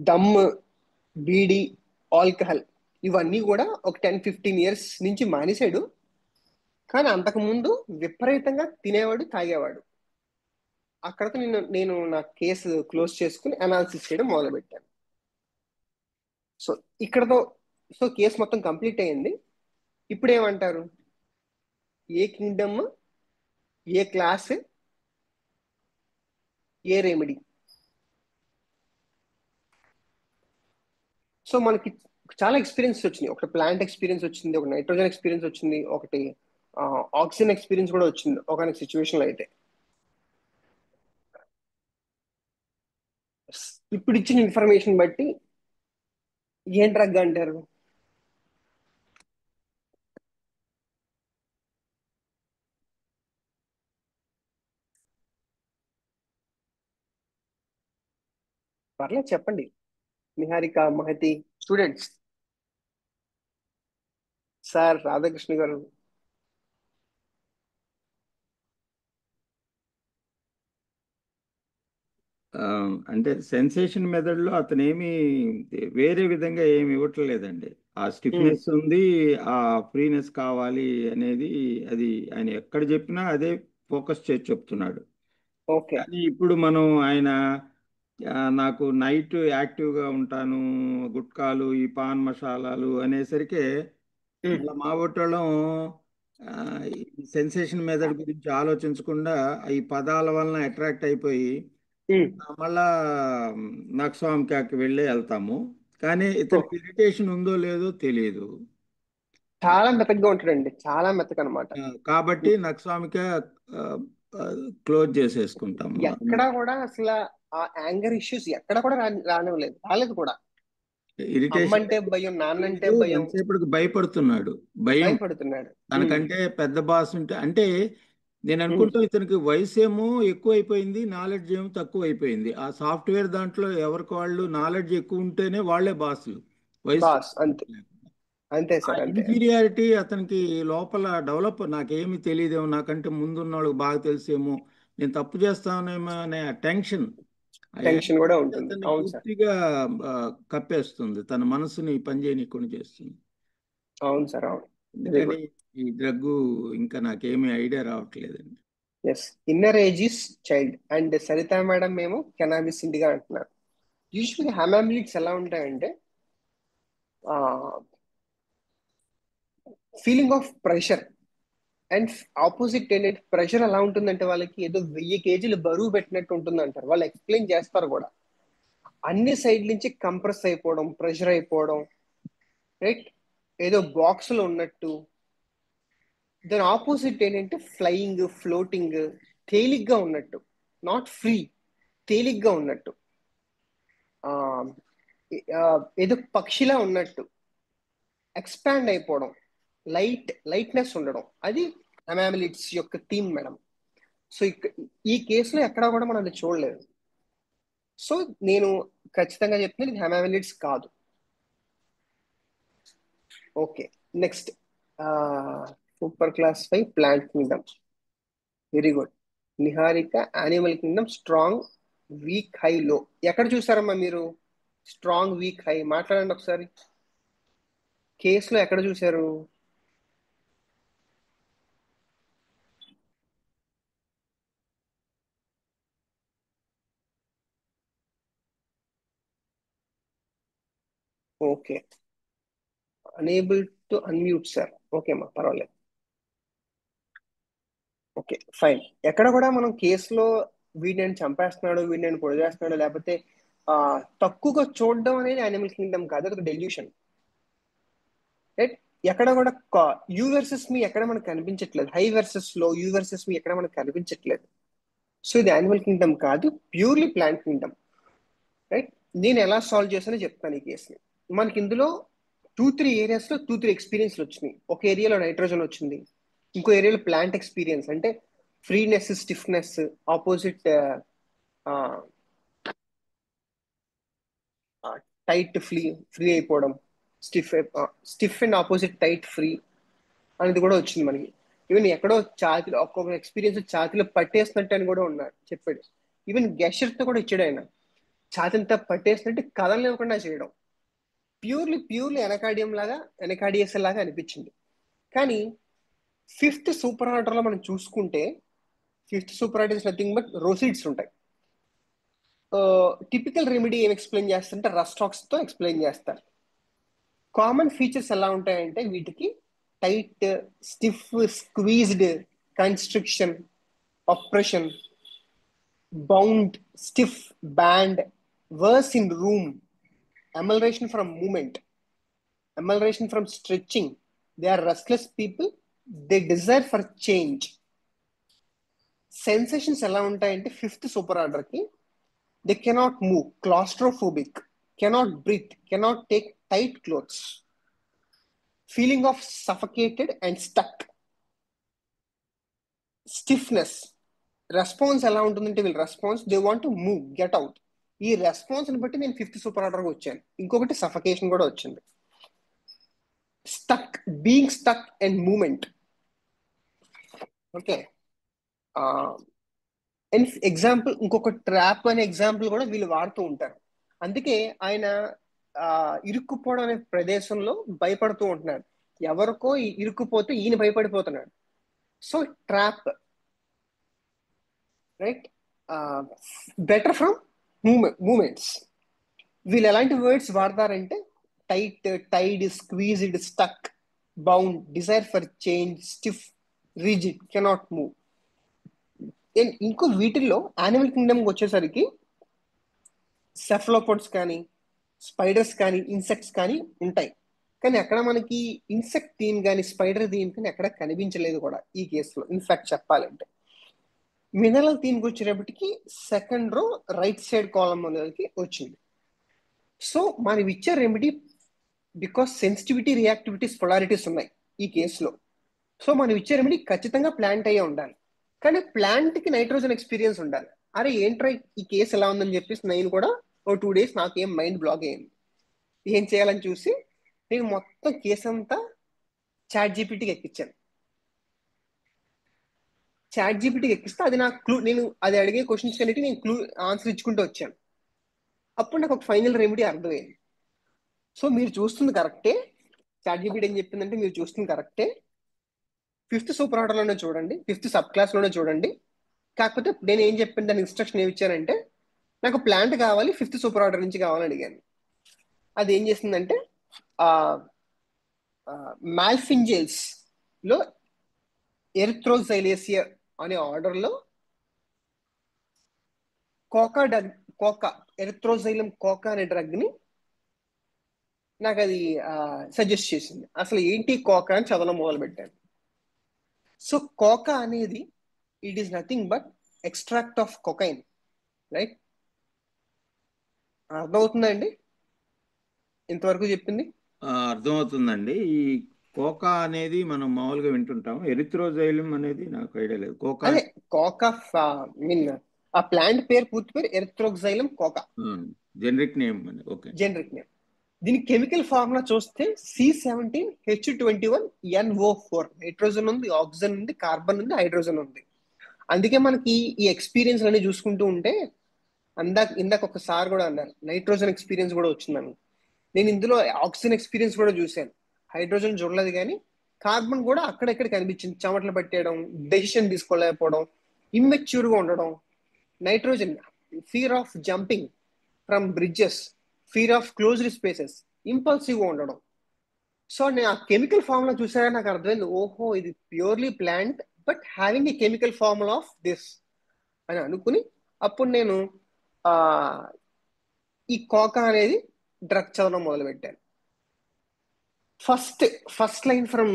దమ్, బీడి, ఆల్కహాల్, ఇవన్నీ కూడా ఒక 10-15 ఇయర్స్ నుంచి మానేశాడు. కానీ అంతకుముందు విపరీతంగా తినేవాడు, తాగేవాడు. అక్కడతో నేను నా కేసు క్లోజ్ చేసుకుని అనాలిసిస్ చేయడం మొదలుపెట్టాను. సో ఇక్కడతో కేసు మొత్తం కంప్లీట్ అయ్యింది. ఇప్పుడు ఏమంటారు? ఏ కింగ్డమ్, ఏ క్లాస్, ఏ రెమెడీ? సో మనకి చాలా ఎక్స్పీరియన్స్ వచ్చినాయి. ఒకటి ప్లాంట్ ఎక్స్పీరియన్స్ వచ్చింది, ఒక నైట్రోజన్ ఎక్స్పీరియన్స్ వచ్చింది, ఒకటి ఆక్సిజన్ ఎక్స్పీరియన్స్ కూడా వచ్చింది ఒక సిచ్యువేషన్ లో. అయితే ఇప్పుడు ఇచ్చిన ఇన్ఫర్మేషన్ బట్టి ఏం డ్రగ్ అంటారు? పర్లేదు చెప్పండి. నిహారిక, మహతి, స్టూడెంట్స్, సార్ రాధాకృష్ణ గారు. అంటే సెన్సేషన్ మెథడ్లో అతను ఏమి వేరే విధంగా ఏమి ఇవ్వట్లేదండి. ఆ స్టిఫ్నెస్ ఉంది, ఆ ఫ్రీనెస్ కావాలి అనేది, అది ఆయన ఎక్కడ చెప్పినా అదే ఫోకస్ చేసి చెప్తున్నాడు. కానీ ఇప్పుడు మనం ఆయన నాకు నైట్ యాక్టివ్గా ఉంటాను, గుట్కాలు, ఈ పాన్ మసాలాలు అనేసరికి మళ్ళీ మా ఒట్టడం సెన్సేషన్ మెథడ్ గురించి ఆలోచించకుండా ఈ పదాల వలన అట్రాక్ట్ అయిపోయి మళ్ళా నక్స్వామికాకి వెళ్ళి వెళ్తాము. కానీ ఇతనికి ఇరిటేషన్ ఉందో లేదో తెలియదు. చాలా మెత్తగా ఉంటాడండి, చాలా మెత్తగా అనమాట. కాబట్టి నక్స్వామిక క్లోజ్ చేసేసుకుంటాము. ఎక్కడ కూడా అసలు ఆ యాంగర్ ఇష్యూస్ ఎక్కడ కూడా రాలేదు కూడా. ఇరిటేషన్ అంటే భయం, నాన్నంటే భయం, ఎంతసేపటికి భయపడుతున్నాడు. భయపడుతున్నాడు. తనకంటే పెద్ద బాస్ ఉంటే, అంటే నేను అనుకుంటా ఇతనికి వయసు ఏమో ఎక్కువ అయిపోయింది, నాలెడ్జ్ ఏమో తక్కువ అయిపోయింది. ఆ సాఫ్ట్వేర్ దాంట్లో ఎవరికి వాళ్ళు నాలెడ్జ్ ఎక్కువ ఉంటేనే వాళ్ళే బాసులు. వయసు అంతే సార్. ఇన్ఫీరియారిటీ అతనికి లోపల డెవలప్, నాకేమి తెలియదేమో, నాకంటే ముందున్న వాళ్ళకి బాగా తెలిసేమో, నేను తప్పు చేస్తానేమో అనే టెన్షన్ కూడా ఉంటుంది. అతన్ని అవును సార్, పూర్తిగా కప్పేస్తుంది, తన మనసుని పనిచేయనీయకుండా చేస్తుంది. అవును సార్, అవును. అందుకని ఈ డ్రగ్ ఇంకా నాకేమీ ఐడియా రావట్లేదండి. Yes, inner age is child. And Saritha madam మేము కెనాబిస్ ఇండిగా అంటున్నారు. యూజువల్లీ హమామిలిట్స్ ఎలా ఉంటాయంటే feeling of pressure and opposite ఏంటంటే ప్రెషర్ ఎలా ఉంటుందంటే వాళ్ళకి ఏదో 1000 kgs బరువు పెట్టినట్టు ఉంటుంది అంటారు. వాళ్ళు ఎక్స్ప్లెయిన్ చేస్తారు కూడా. అన్ని సైడ్ నుంచి కంప్రెస్ అయిపోవడం, ప్రెషర్ అయిపోవడం, రైట్, ఏదో బాక్స్ లో ఉన్నట్టు. దాని ఆపోజిట్ ఏంటంటే ఫ్లయింగ్, ఫ్లోటింగ్, తేలిగ్గా ఉన్నట్టు, నాట్ ఫ్రీ, తేలిగ్గా ఉన్నట్టు, ఏదో పక్షిలా ఉన్నట్టు, ఎక్స్పాండ్ అయిపోవడం, లైట్నెస్ ఉండడం. అది హమామిలిట్స్ యొక్క థీమ్ మేడం. సో ఈ కేసులో ఎక్కడా కూడా మనం అది చూడలేదు. సో నేను ఖచ్చితంగా చెప్తున్నాను, ఇది హమామిలిట్స్ కాదు. Okay, next super class 5 plant kingdom. Very good. Niharika animal Kingdom strong, week, high, లో. ఎక్కడ చూసారమ్మా మీరు స్ట్రాంగ్, వీక్, హై? మాట్లాడండి ఒకసారి. కేసులో ఎక్కడ చూసారు? Okay, unable to unmute sir. Okay అమ్మా, పర్వాలేదు. Okay, fine. ఎక్కడ కూడా మనం కేసులో వీడిని చంపేస్తున్నాడు, వీడిని పొడి చేస్తున్నాడు, లేకపోతే తక్కువగా చూడడం అనేది యానిమల్ కింగ్డమ్ కాదు, అది ఒక డెల్యూషన్. రైట్? ఎక్కడ కూడా యూ వర్సెస్ మీ ఎక్కడ మనకు కనిపించట్లేదు, హై వర్సెస్ లో, యూ వర్సెస్ మీ ఎక్కడ మనకు కనిపించట్లేదు. సో ఇది యానిమల్ కింగ్డమ్ కాదు, ప్యూర్లీ ప్లాంట్ కింగ్డమ్. రైట్? నేను ఎలా సాల్వ్ చేశానో చెప్తాను ఈ కేసుని. మనకి ఇందులో 2-3 ఏరియాస్ లో 2-3 ఎక్స్పీరియన్స్లు వచ్చినాయి. ఒక ఏరియాలో నైట్రోజన్ వచ్చింది, ఇంకో ఏరియాలో ప్లాంట్ ఎక్స్పీరియన్స్ అంటే freeness, stiffness, opposite tight, free అయిపోవడం, stiff and opposite tight, free అనేది కూడా వచ్చింది మనకి. ఈవెన్ ఎక్కడో ఛాతిలో ఒక్కొక్క ఎక్స్పీరియన్స్ ఛాతిలో పట్టేసినట్టు అని కూడా ఉన్నాడు, చెప్పాడు. ఈవెన్ గెషర్తో కూడా ఇచ్చాడు ఆయన, ఛాతింతా పట్టేసినట్టు కదలనివ్వకుండా చేయడం. ప్యూర్లీ ఎనకాడియస్ లాగా అనిపించింది. కానీ 5th సూపర్ ఆర్డర్లో మనం చూసుకుంటే 5th super order is nothing but rosids ఉంటాయి. టిపికల్ రెమెడీ ఏం ఎక్స్ప్లెయిన్ చేస్తారంటే రస్టాక్స్తో ఎక్స్ప్లెయిన్ చేస్తారు. కామన్ ఫీచర్స్ ఎలా ఉంటాయంటే వీటికి tight, stiff, squeezed, constriction, oppression, bound, stiff, band, worse in room, amelioration from movement, amelioration from stretching. They are restless people, they desire for change. Sensations ఎలా ఉంటాయంటే 5th super ఆర్డర్కి they cannot move, claustrophobic, cannot breathe, cannot take tight clothes, feeling of suffocated and stuck. Stiffness, response ఎలా ఉంటుందంటే వీళ్ళ response they want to move, get out. ఈ response ని బట్టి నేను 5th సూపర్ ఆర్డర్కి వచ్చాను. ఇంకొకటి సఫకేషన్ కూడా వచ్చింది. Stuck, being stuck and movement. Okay, and example ఇంకొక ట్రాప్ అనే ఎగ్జాంపుల్ కూడా వీళ్ళు వాడుతూ ఉంటారు. అందుకే ఆయన ఇరుక్కుపోవడం అనే ప్రదేశంలో భయపడుతూ ఉంటున్నాడు. ఎవరికో ఇరుక్కుపోతే ఈయన భయపడిపోతున్నాడు. So trap, right, better from movements. వీళ్ళు ఎలాంటి వర్డ్స్ వాడతారంటే tight, tied, squeezed, stuck, bound, desire for change, stiff, rigid, cannot move. ఇంకో వీటిల్లో యానిమల్ కింగ్డమ్కి వచ్చేసరికి సెఫ్లోపోడ్స్ కానీ, స్పైడర్స్ కానీ, ఇన్సెక్ట్స్ కానీ ఉంటాయి. కానీ అక్కడ మనకి ఇన్సెక్ట్ థీమ్ కానీ, స్పైడర్ థీమ్ కానీ ఎక్కడ కనిపించలేదు కూడా ఈ కేసులో. ఇన్ఫాక్ట్ చెప్పాలంటే మినరల్ థీమ్కి వచ్చేటప్పటికి 2nd row రైట్ సైడ్ కాలంలోకి వచ్చింది. సో మనం ఇచ్చే రెమెడీ బికాస్ సెన్సిటివిటీ, రియాక్టివిటీస్, పొలారిటీస్ ఉన్నాయి ఈ కేసులో. సో మనం ఇచ్చే రెమెడీ ఖచ్చితంగా ప్లాంట్ అయ్యే ఉండాలి. కానీ ప్లాంట్కి నైట్రోజన్ ఎక్స్పీరియన్స్ ఉండాలి. అరే ఏంట్రై ఈ కేసు ఎలా ఉందని చెప్పేసి నేను కూడా 2 days నాకేం మైండ్ బ్లాక్ అయ్యింది. ఏం చేయాలని చూసి నేను మొత్తం కేసు అంతా చాట్ జీపీటీకి ఎక్కించాను. చాట్ జీపీటీకి ఎక్కిస్తే అది నాకు క్లూ, నేను అది అడిగే క్వశ్చన్స్ కన్నిటి నేను క్లూ ఆన్సర్ ఇచ్చుకుంటూ వచ్చాను. అప్పుడు నాకు ఒక ఫైనల్ రెమెడీ అర్థమైంది. సో మీరు చూస్తుంది కరెక్టే, చాట్ జీపీటీ ఏం చెప్పిందంటే మీరు చూస్తుంది కరెక్టే, 5th సూపర్ ఆర్డర్లోనే చూడండి, 5th సబ్ క్లాస్లోనే చూడండి. కాకపోతే నేను ఏం చెప్పాను, దాని ఇన్స్ట్రక్షన్ ఏమి ఇచ్చానంటే నాకు ప్లాంట్ కావాలి, 5th సూపర్ ఆర్డర్ నుంచి కావాలని అడిగాను. అది ఏం చేసిందంటే మాల్ఫింజెల్స్ లో ఎరిథ్రోజైలేసియా అనే ఆర్డర్లో కోకా ఎరిథ్రోజైలం కోకా అనే డ్రగ్ ని నాకు అది సజెస్ట్ చేసింది. అసలు ఏంటి కోకా అని చదవడం మొదలు పెట్టాను. సో కోకా అనేది it is nothing but extract of cocaine, right? అర్థమవుతుందా అండి ఇంతవరకు చెప్పింది? అర్థమవుతుందండి. ఈ కోకా అనేది మనం మామూలుగా వింటుంటాం, ఎరిథ్రోజైలం అనేది నాకు ఐడియా లేదు. కోకా అదే కోకా మీన్ ఆ ప్లాంట్ పేరు, పూర్తి పేరు Erythroxylum coca, generic name. Okay, generic name. దీని కెమికల్ ఫార్ములా చూస్తే C17H21NO4, నైట్రోజన్ ఉంది, ఆక్సిజన్ ఉంది, కార్బన్ ఉంది, హైడ్రోజన్ ఉంది. అందుకే మనకి ఈ ఎక్స్పీరియన్స్ అన్ని చూసుకుంటూ ఉంటే ఇందాక ఒకసారి కూడా అన్నారు నైట్రోజన్ ఎక్స్పీరియన్స్ కూడా వచ్చిందని. నేను ఇందులో ఆక్సిజన్ ఎక్స్పీరియన్స్ కూడా చూశాను, హైడ్రోజన్ చూడలేదు, కానీ కార్బన్ కూడా అక్కడెక్కడ కనిపించింది. చెమటలు పట్టేయడం, డెసిషన్ తీసుకోలేకపోవడం, ఇమ్మెచ్యూర్గా ఉండడం. Nitrogen fear of jumping from bridges, fear of closed spaces, ఇంపల్సివ్గా ఉండడం. సో నేను ఆ కెమికల్ ఫార్ములా చూసాక నాకు అర్థమైంది, ఓహో ఇది purely plant but having a chemical formula of this అని అనుకుని అప్పుడు నేను ఈ కోకా అనేది డ్రగ్ చదవడం మొదలు పెట్టాను. First line from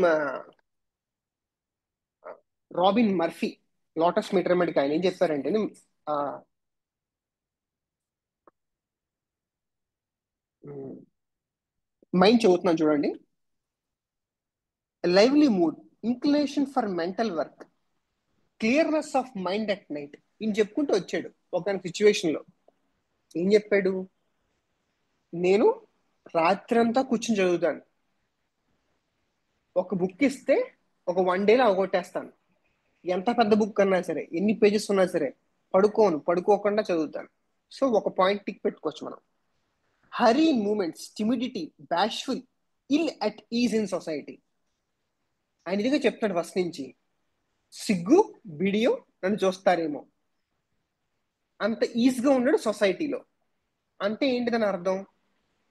Robin Murphy, lotus మెట్రమెటిక్, ఆయన ఏం చెప్పారంటే మైండ్ చదువుతున్నాను చూడండి. Lively mood, inclination for mental work, clearness of mind at night, ఈయన చెప్పుకుంటూ వచ్చాడు. ఒక సిచ్యువేషన్ లో ఏం చెప్పాడు, నేను రాత్రంతా కూర్చుని చదువుతాను, ఒక బుక్ ఇస్తే ఒక 1 డేలో అవగొట్టేస్తాను, ఎంత పెద్ద బుక్ అన్నా సరే, ఎన్ని పేజెస్ ఉన్నా సరే పడుకోకుండా చదువుతాను. సో ఒక పాయింట్ టిక్ పెట్టుకోవచ్చు మనం. Hurry in movements, timidity, bashful, ill at ease in society. ఆయన ఇదిగా చెప్తాడు ఫస్ట్ నుంచి, సిగ్గు వీడియో నన్ను చూస్తారేమో, అంత ఈజీగా ఉన్నాడు సొసైటీలో. అంటే ఏంటిదని అర్థం,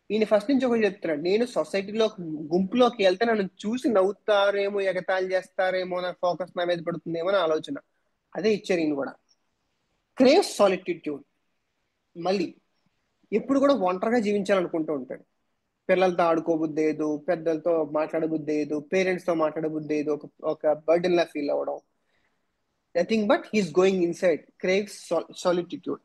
ఈయన ఫస్ట్ నుంచి ఒకటి చెప్తున్నాడు, నేను సొసైటీలో గుంపులోకి వెళ్తే నన్ను చూసి నవ్వుతారేమో, ఎగతాళి చేస్తారేమో, నా ఫోకస్ నా మీద పడుతుందేమో అని ఆలోచన. అదే ఇచ్చారు ఈయన కూడా. క్రేవ్ సాలిట్యూడ్, మళ్ళీ ఎప్పుడు కూడా ఒంటరిగా జీవించాలనుకుంటూ ఉంటాడు. పిల్లలతో ఆడుకోబుద్ది లేదు, పెద్దలతో మాట్లాడబుద్ది లేదు, పేరెంట్స్తో మాట్లాడబుద్ది లేదు, ఒక బర్డెన్ లా ఫీల్ అవ్వడం. Nothing but he's going inside, craves solitude.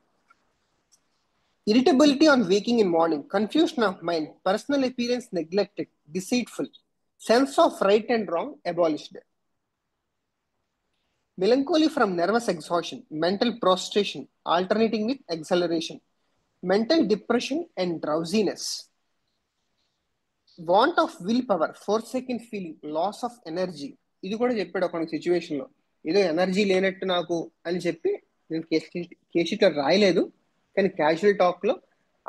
Irritability on waking in morning, confusion of mind, personal appearance neglected, deceitful, sense of right and wrong abolished. Melancholy from nervous exhaustion, mental prostration alternating with exhilaration, mental depression and drowsiness, want of willpower, forsaken feeling, loss of energy. ఇది కూడా చెప్పాడు ఒక situation లో, ఏదో energy లేనట్టు నాకు అని చెప్పి, నేను కేసీట్లో రాయలేదు కానీ క్యాజువల్ టాక్ లో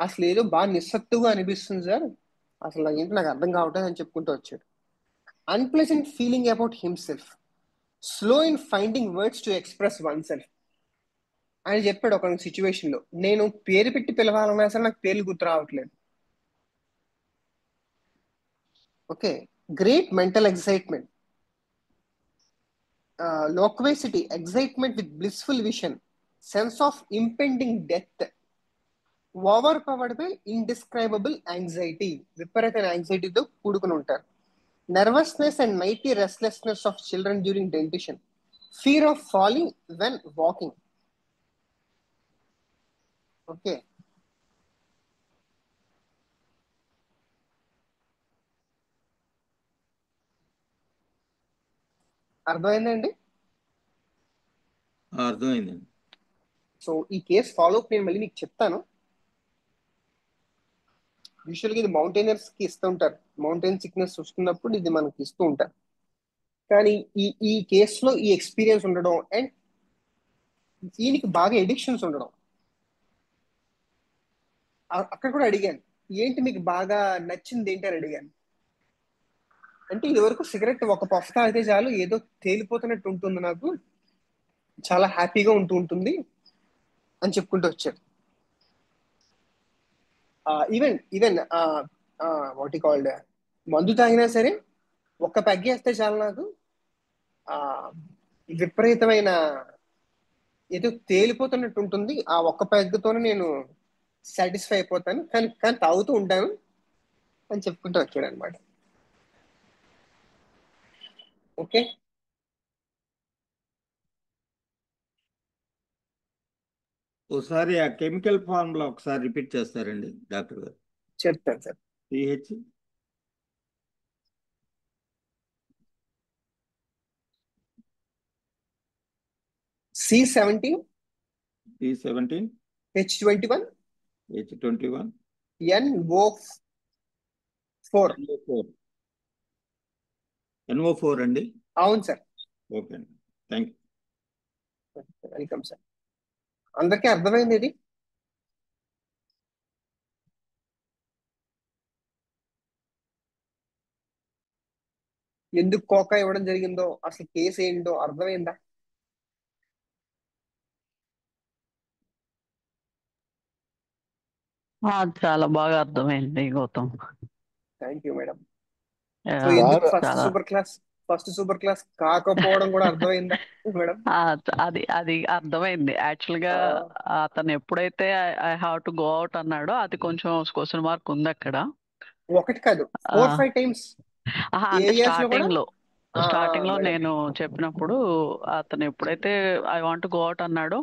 అసలు ఏదో బాగా నిస్సత్తుగా అనిపిస్తుంది సార్, అసలు ఏంటి నాకు అర్థం కావట్లేదు అని చెప్పుకుంటూ వచ్చాడు. Unpleasant feeling about himself, slow in finding words to express one self. ఆయన చెప్పాడు ఒక సిచ్యువేషన్ లో, నేను పేరు పెట్టి పిలవాలన్నా సరే నాకు పేర్లు గుర్తు రావట్లేదు. Okay, great mental excitement, loquacity, excitement with blissful vision, sense of impending death, over powered by indescribable anxiety, విపరీతమైన యాంగ్జైటీతో కూడుకుని ఉంటారు. Nervousness and nightly restlessness of children during dentition, fear of falling when walking. Okay, అర్థమైందండి? అర్థమైందండి. So ఈ case follow up నేను మళ్ళీ మీకు చెప్తాను. యూజువల్గా ఇది మౌంటైనర్స్ కి ఇస్తూ ఉంటారు, మౌంటైన్ సిక్నెస్ వస్తున్నప్పుడు ఇది మనకి ఇస్తూ ఉంటారు. కానీ ఈ కేసులో ఈ ఎక్స్పీరియన్స్ ఉండడం అండ్ ఈయనకి బాగా ఎడిక్షన్స్ ఉండడం. అక్కడ కూడా అడిగాను, ఏంటి మీకు బాగా నచ్చింది ఏంటి అని అడిగాను. అంటే ఇది వరకు సిగరెట్ ఒక పఫ్ తాగితే చాలు ఏదో తేలిపోతున్నట్టు ఉంటుంది, నాకు చాలా హ్యాపీగా ఉంటుంది అని చెప్పుకుంటూ వచ్చాడు. Even even what you called, మందు తాగినా సరే ఒక్క పెగ్గేస్తే చాలు నాకు విపరీతమైన ఏదో తేలిపోతున్నట్టు ఉంటుంది, ఆ ఒక్క పెగ్గుతోనే నేను సాటిస్ఫై అయిపోతాను, కానీ కానీ తాగుతూ ఉంటాను అని చెప్పుకుంటూ వచ్చాడు అనమాట. ఓకే, ఒకసారి ఆ కెమికల్ ఫార్ములా ఒకసారి రిపీట్ చేస్తారండి డాక్టర్ గారు? చెప్తాను sir. PH C17 P17 H21 H21 NO4. NO4 అండి? అవును సార్. ఓకే అండి, థ్యాంక్ యూ. Welcome sir. అందరికీ అర్థమైంది ఇది? ఎందుకు కోకా ఇవ్వడం జరిగిందో, అసలు కేసు ఏంటో అర్థమైందా? చాలా బాగా అర్థమైంది Gautam. Thank you madam. Yeah, so ఎందుకు సార్ ఫస్ట్ సూపర్ క్లాస్ కాకపోవడం కూడా అర్థమైందా మేడం? అది అది అర్థమైంది. యాక్చువల్ గా అతను ఎప్పుడైతే I have to go out అన్నాడో అది కొంచెం క్వశ్చన్ మార్క్ ఉంది అక్కడ. ఒకటి కాదు, 4-5 టైమ్స్. అంటే స్టార్టింగ్ లో మేడం. నేను చెప్పినప్పుడు అతను ఎప్పుడైతే ఐ వాంట్ గో అవుట్ అన్నాడో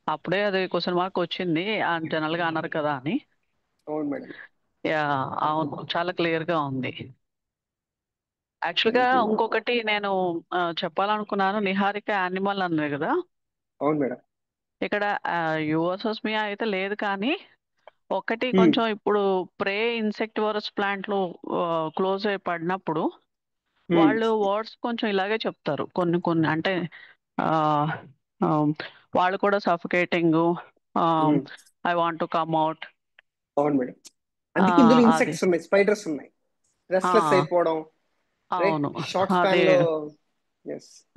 అప్పుడే అది క్వశ్చన్ మార్క్ వచ్చింది, జనరల్ గా అన్నారు కదా అని. అవును మేడం. యా, అవును, చాలా క్లియర్ గా ఉంది. యాక్చువల్ గా ఇంకొకటి నేను చెప్పాలనుకున్నాను, నిహారిక యానిమల్ అన్నది కదా. అవును మేడం. ఇక్కడ యువర్సోస్మియా అయితే లేదు, కానీ ఒకటి కొంచెం ఇప్పుడు ప్రే ఇన్సెక్టివరస్ ప్లాంట్లు క్లోజ్ అయి పడినప్పుడు వాళ్ళు వర్డ్స్ కొంచెం ఇలాగే చెప్తారు కొన్ని కొన్ని. అంటే ఆ, ఆ, వాళ్ళు కూడా suffocating, I want to come out. అవును మేడం. అందుకే ఇందులో అది ఇన్సెక్ట్స్ ఉన్నాయి, స్పైడర్స్ ఉన్నాయి. రెస్ట్లెస్ అయిపోవడం, అవును, షార్ట్ స్పాన్ అదే లో.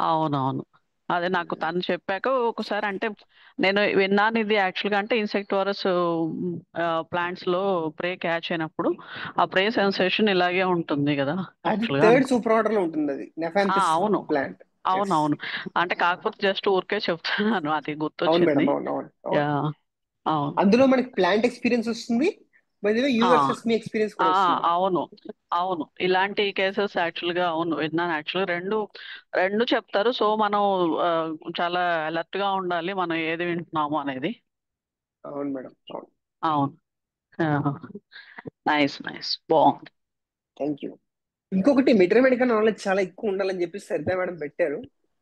అవునవును. అదే నాకు తను చెప్పాక ఒకసారి, అంటే నేను విన్నాను ఇది యాక్చువల్గా, అంటే ఇన్సెక్టివరస్ ప్లాంట్స్ లో ప్రే క్యాచ్ అయినప్పుడు ఆ ప్రే సెన్సేషన్ ఇలాగే ఉంటుంది కదా అది యాక్చువల్గా. థర్డ్ సూపర్ ఆర్డర్ లో ఉంటుంది, అది నెఫాంథస్ అవును ప్లాంట్. అవునవును. అంటే కాకపోతే జస్ట్ ఊరికే చెప్తున్నాను, అది అవును గుర్తొచ్చింది. మేడం. అవును అవును యా, అవును. అందులో మనకి ప్లాంట్ ఎక్స్పీరియన్స్ వస్తుంది, యూవర్సెస్ మీ ఎక్స్పీరియన్స్ కూడా వస్తుంది. అవును అవును, ఇలాంటి కేసెస్ యాక్చువల్ గా అవును విన్నాను. యాక్చువల్గా రెండు రెండు చెప్తారు. సో మనం చాలా అలర్ట్ గా ఉండాలి, మనం ఏది వింటున్నాము అనేది. అవును మేడం. అవును. అవును, నైస్ నైస్, బాగుంది. Thank you. ఇంకొకటి, మెడికల్ నాలెడ్జ్ చాలా ఎక్కువ ఉండాలని చెప్పి సరితా మేడం పెట్టారు.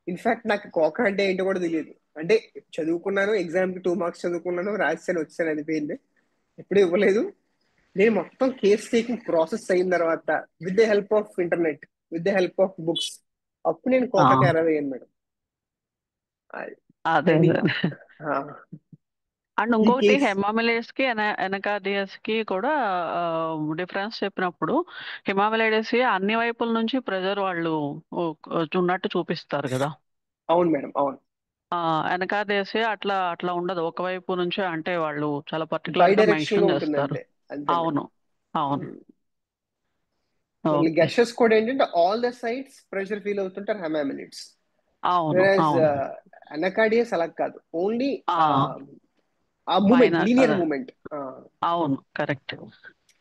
ఇన్ఫాక్ట్ నాకు కోకా అంటే ఏంటో కూడా తెలియదు. అంటే చదువుకున్నాను, ఎగ్జామ్ కి 2 మార్క్స్ చదువుకున్నాను, రాశాను, వచ్చాను, అది పోయింది, ఎప్పుడూ ఇవ్వలేదు. నేను మొత్తం కేస్ టేకింగ్ ప్రాసెస్ అయిన తర్వాత with the help of internet, with the help of books, అప్పుడు నేను కోకాకి అయ్యాను మేడం. అదే అండ్ ఈ ఇంకొకటి కేస్ హెమామిలేస్ కి ఎనకార్డియస్ కి కూడా డిఫరెన్స్ చెప్పినప్పుడు, హిమామిలైడస్ అన్ని వైపుల నుంచి ప్రెజర్ వాళ్ళు ఉన్నట్టు చూపిస్తారు కదా. అవును మేడం. అవును. ఎనకార్డియస్ అట్లా అట్లా ఉండదు, ఒకవైపు నుంచే, అంటే వాళ్ళు చాలా బై పర్టికులర్ గా డైరెక్షన్ లో మెన్షన్ ఉంటుంది, చేస్తారు. అంతే అంతే మేడం. అవును అవును. మళ్ళీ ఓకే, గషెస్ కూడా ఏంటంటే all the sides pressure feel అవుతుంటారు హెమామిలిడ్స్. అవును అవును. అనకాడియస్ అలా కాదు, ఓన్లీ ఆ, ఆ మూమెంట్, పైన లీనియర్ అదే, మూమెంట్, అవును కరెక్ట్.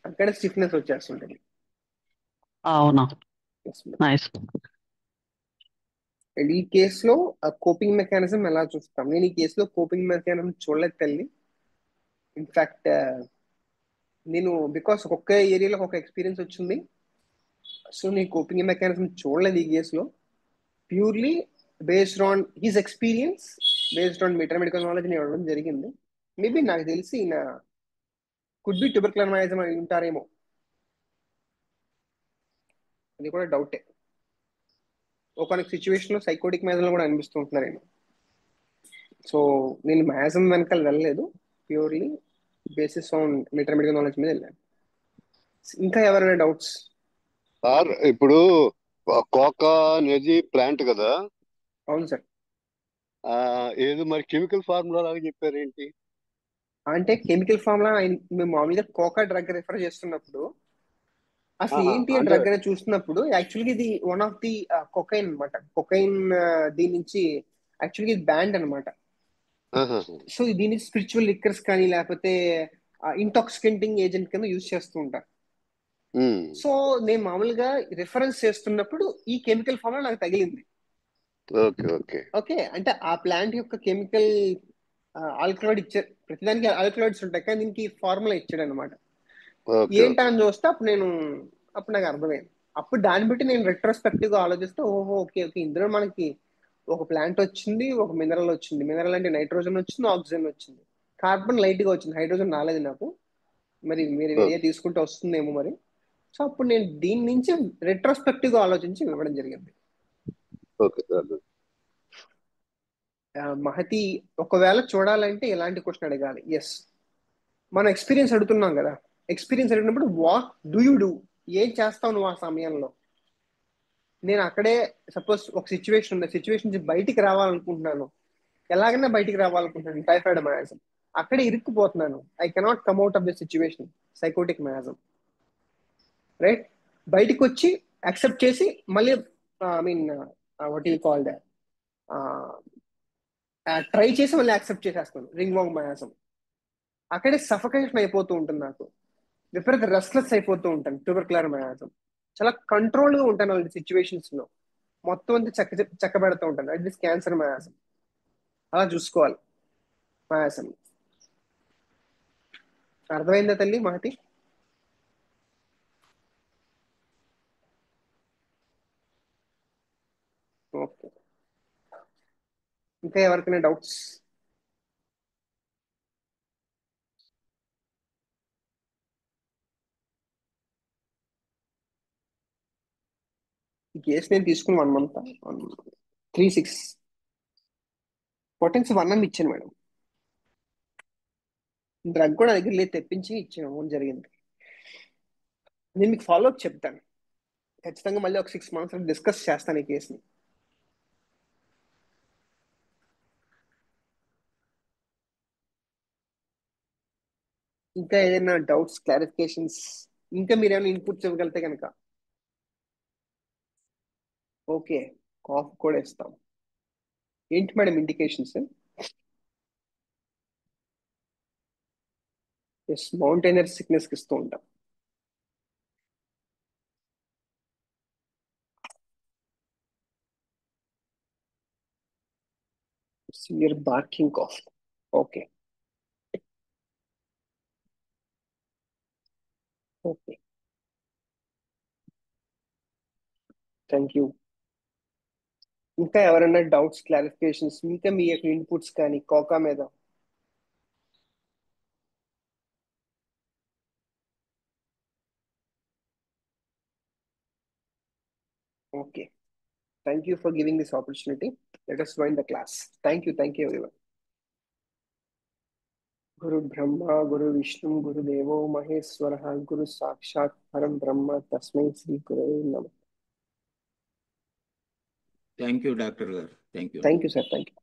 అక్కడ స్టిఫ్నెస్ వచ్చేస్తుంటది. అవును, నైస్. అండ్ ఈ కేసులో కోపింగ్ మెకానిజం ఎలా చూస్తాం, నేను ఈ కేసులో కోపింగ్ మెకానిజం చూడలేదు తల్లి. ఇన్ఫాక్ట్ నేను బికాస్ ఒక్కొక్క ఏరియాలో ఒక ఎక్స్పీరియన్స్ వచ్చింది, సో నేను కోపింగ్ మెకానిజం చూడలేదు ఈ కేసులో. Purely based on his experience, based on medical knowledge నేను ఇవ్వడం జరిగింది. మేబీ నాకు తెలిసి ఈయన కుడ్ బి ట్యూబర్క్లోసిస్ అని ఉంటారేమో, అది కూడా డౌటే. ఒక సిచ్యువేషన్ లో సైకోటిక్ మేజర్లు కూడా అనిపిస్తుంటున్నారేమో. సో నేను మ్యాథ్స్ వెనకాల వెళ్ళలేదు, purely basis on intermediate knowledge మీద వెళ్ళాను. ఇంకా ఎవరైనా డౌట్స్? సార్ ఇప్పుడు కోకా అనేది ప్లాంట్ కదా? అవును సార్. ఏదో మరి కెమికల్ ఫార్ములా లాగా చెప్పారు ఏంటి? అంటే కెమికల్ ఫార్ములా మేము మామూలుగా కోకా డ్రగ్ రిఫర్ చేస్తున్నప్పుడు అసలు ఏంటి ఆ డ్రగ్ అనేది చూస్తున్నప్పుడు యాక్చువల్గా ఇది వన్ ఆఫ్ ది కొకైన్ అనమాట. కొకైన్ దీని నుంచి యాక్చువల్గా ఇది బ్యాండ్ అనమాట. సో దీని స్పిరిచువల్ లిక్కర్స్ కానీ లేకపోతే ఇంటాక్సికెంటింగ్ ఏజెంట్ కింద యూజ్ చేస్తూ ఉంటారు. సో నేను మామూలుగా రిఫరెన్స్ చేస్తున్నప్పుడు ఈ కెమికల్ ఫార్ములా నాకు తగిలింది. ఓకే, అంటే ఆ ప్లాంట్ యొక్క కెమికల్ ఆల్కలాయిడ్ ఇచ్చారు. ప్రతిదానికి ఆల్కలాయిడ్స్ ఉంటాయి, కానీ దీనికి ఫార్ములా ఇచ్చాడు అనమాట. ఏంటా అని చూస్తే అప్పుడు నాకు అర్థమైంది. అప్పుడు దాన్ని బట్టి నేను రెట్రోస్పెక్టివ్ గా ఆలోచిస్తే ఓహో ఓకే ఓకే, ఇందులో మనకి ఒక ప్లాంట్ వచ్చింది, ఒక మినరల్ వచ్చింది. మినరల్ అంటే నైట్రోజన్ వచ్చింది, ఆక్సిజన్ వచ్చింది, కార్బన్ లైట్ గా వచ్చింది, హైడ్రోజన్ రాలేదు నాకు. మరి మీరు ఏ తీసుకుంటే వస్తుందేమో మరి. సో అప్పుడు నేను దీని నుంచి రెట్రోస్పెక్టివ్ గా ఆలోచించి ఇవ్వడం జరిగింది. మహతి ఒకవేళ చూడాలంటే ఎలాంటి క్వశ్చన్ అడగాలి? ఎస్, మనం ఎక్స్పీరియన్స్ అడుగుతున్నాం కదా. ఎక్స్పీరియన్స్ అడిగినప్పుడు వాట్ డూ యూ డూ, ఏం చేస్తావు నువ్వు ఆ సమయంలో? నేను అక్కడే సపోజ్ ఒక సిచ్యువేషన్ ఉంది, సిచ్యువేషన్ నుంచి బయటికి రావాలనుకుంటున్నాను, ఎలాగైనా బయటికి రావాలనుకుంటున్నాను, టైఫాయిడ్ మయాజం, అక్కడే ఇరుక్కుపోతున్నాను. I cannot come out of the situation, psychotic miasm, right? బయటికి వచ్చి యాక్సెప్ట్ చేసి మళ్ళీ I mean what you call that, try చేసి మళ్ళీ యాక్సెప్ట్ చేసేస్తాను, రింగ్ వాంగ్ మయాజం. అక్కడే సఫకేషన్ అయిపోతూ ఉంటుంది నాకు, విపరీత రెస్ట్లెస్ అయిపోతూ ఉంటాను, ట్యూబర్క్యులర్ మయాజం. చాలా కంట్రోల్ గా ఉంటాను అలాంటి సిచ్యువేషన్స్ లో, మొత్తం అంతా చక్క పెడుతూ ఉంటాను. అది క్యాన్సర్ మయాసం. అలా చూసుకోవాలి మయాసం. అర్థమైందా తల్లి మహతి? ఓకే, ఇంకా ఎవరికైనా డౌట్స్? ఈ కేసు నేను తీసుకుని 1 month 3-6 పొటెన్స్ 1 ఇచ్చాను మేడం. డ్రగ్ కూడా దగ్గర లేదు, తెప్పించి ఇచ్చాను జరిగింది. నేను మీకు ఫాలో అప్ చెప్తాను ఖచ్చితంగా. మళ్ళీ ఒక 6 months డిస్కస్ చేస్తాను ఈ కేసుని. ఇంకా ఏదైనా డౌట్స్, క్లారిఫికేషన్స్, ఇంకా మీరు ఏమైనా ఇన్పుట్స్ ఇవ్వగలితే కనుక. ఓకే, కాఫ్ కూడా ఇస్తాం. ఏంటి madam indications? Yes, mountaineer sickness కి ఇస్తూ ఉంటాం. Severe barking cough. Okay okay, thank you. ఇంకా ఎవరైనా డౌట్స్, క్లారిఫికేషన్స్, ఇంకా మీ యొక్క ఇన్పుట్స్ కానీ కోకా మీద? Okay, thank you for giving this opportunity. Let us join the class. Thank you everyone. గురు బ్రహ్మ గురు విష్ణు గురుదేవో మహేశ్వర గురు సాక్షాత్ పరం బ్రహ్మ తస్మై శ్రీ గురవే నమః. థ్యాంక్ యూ డాక్టర్ గారు. Thank you. Thank you sir, thank you.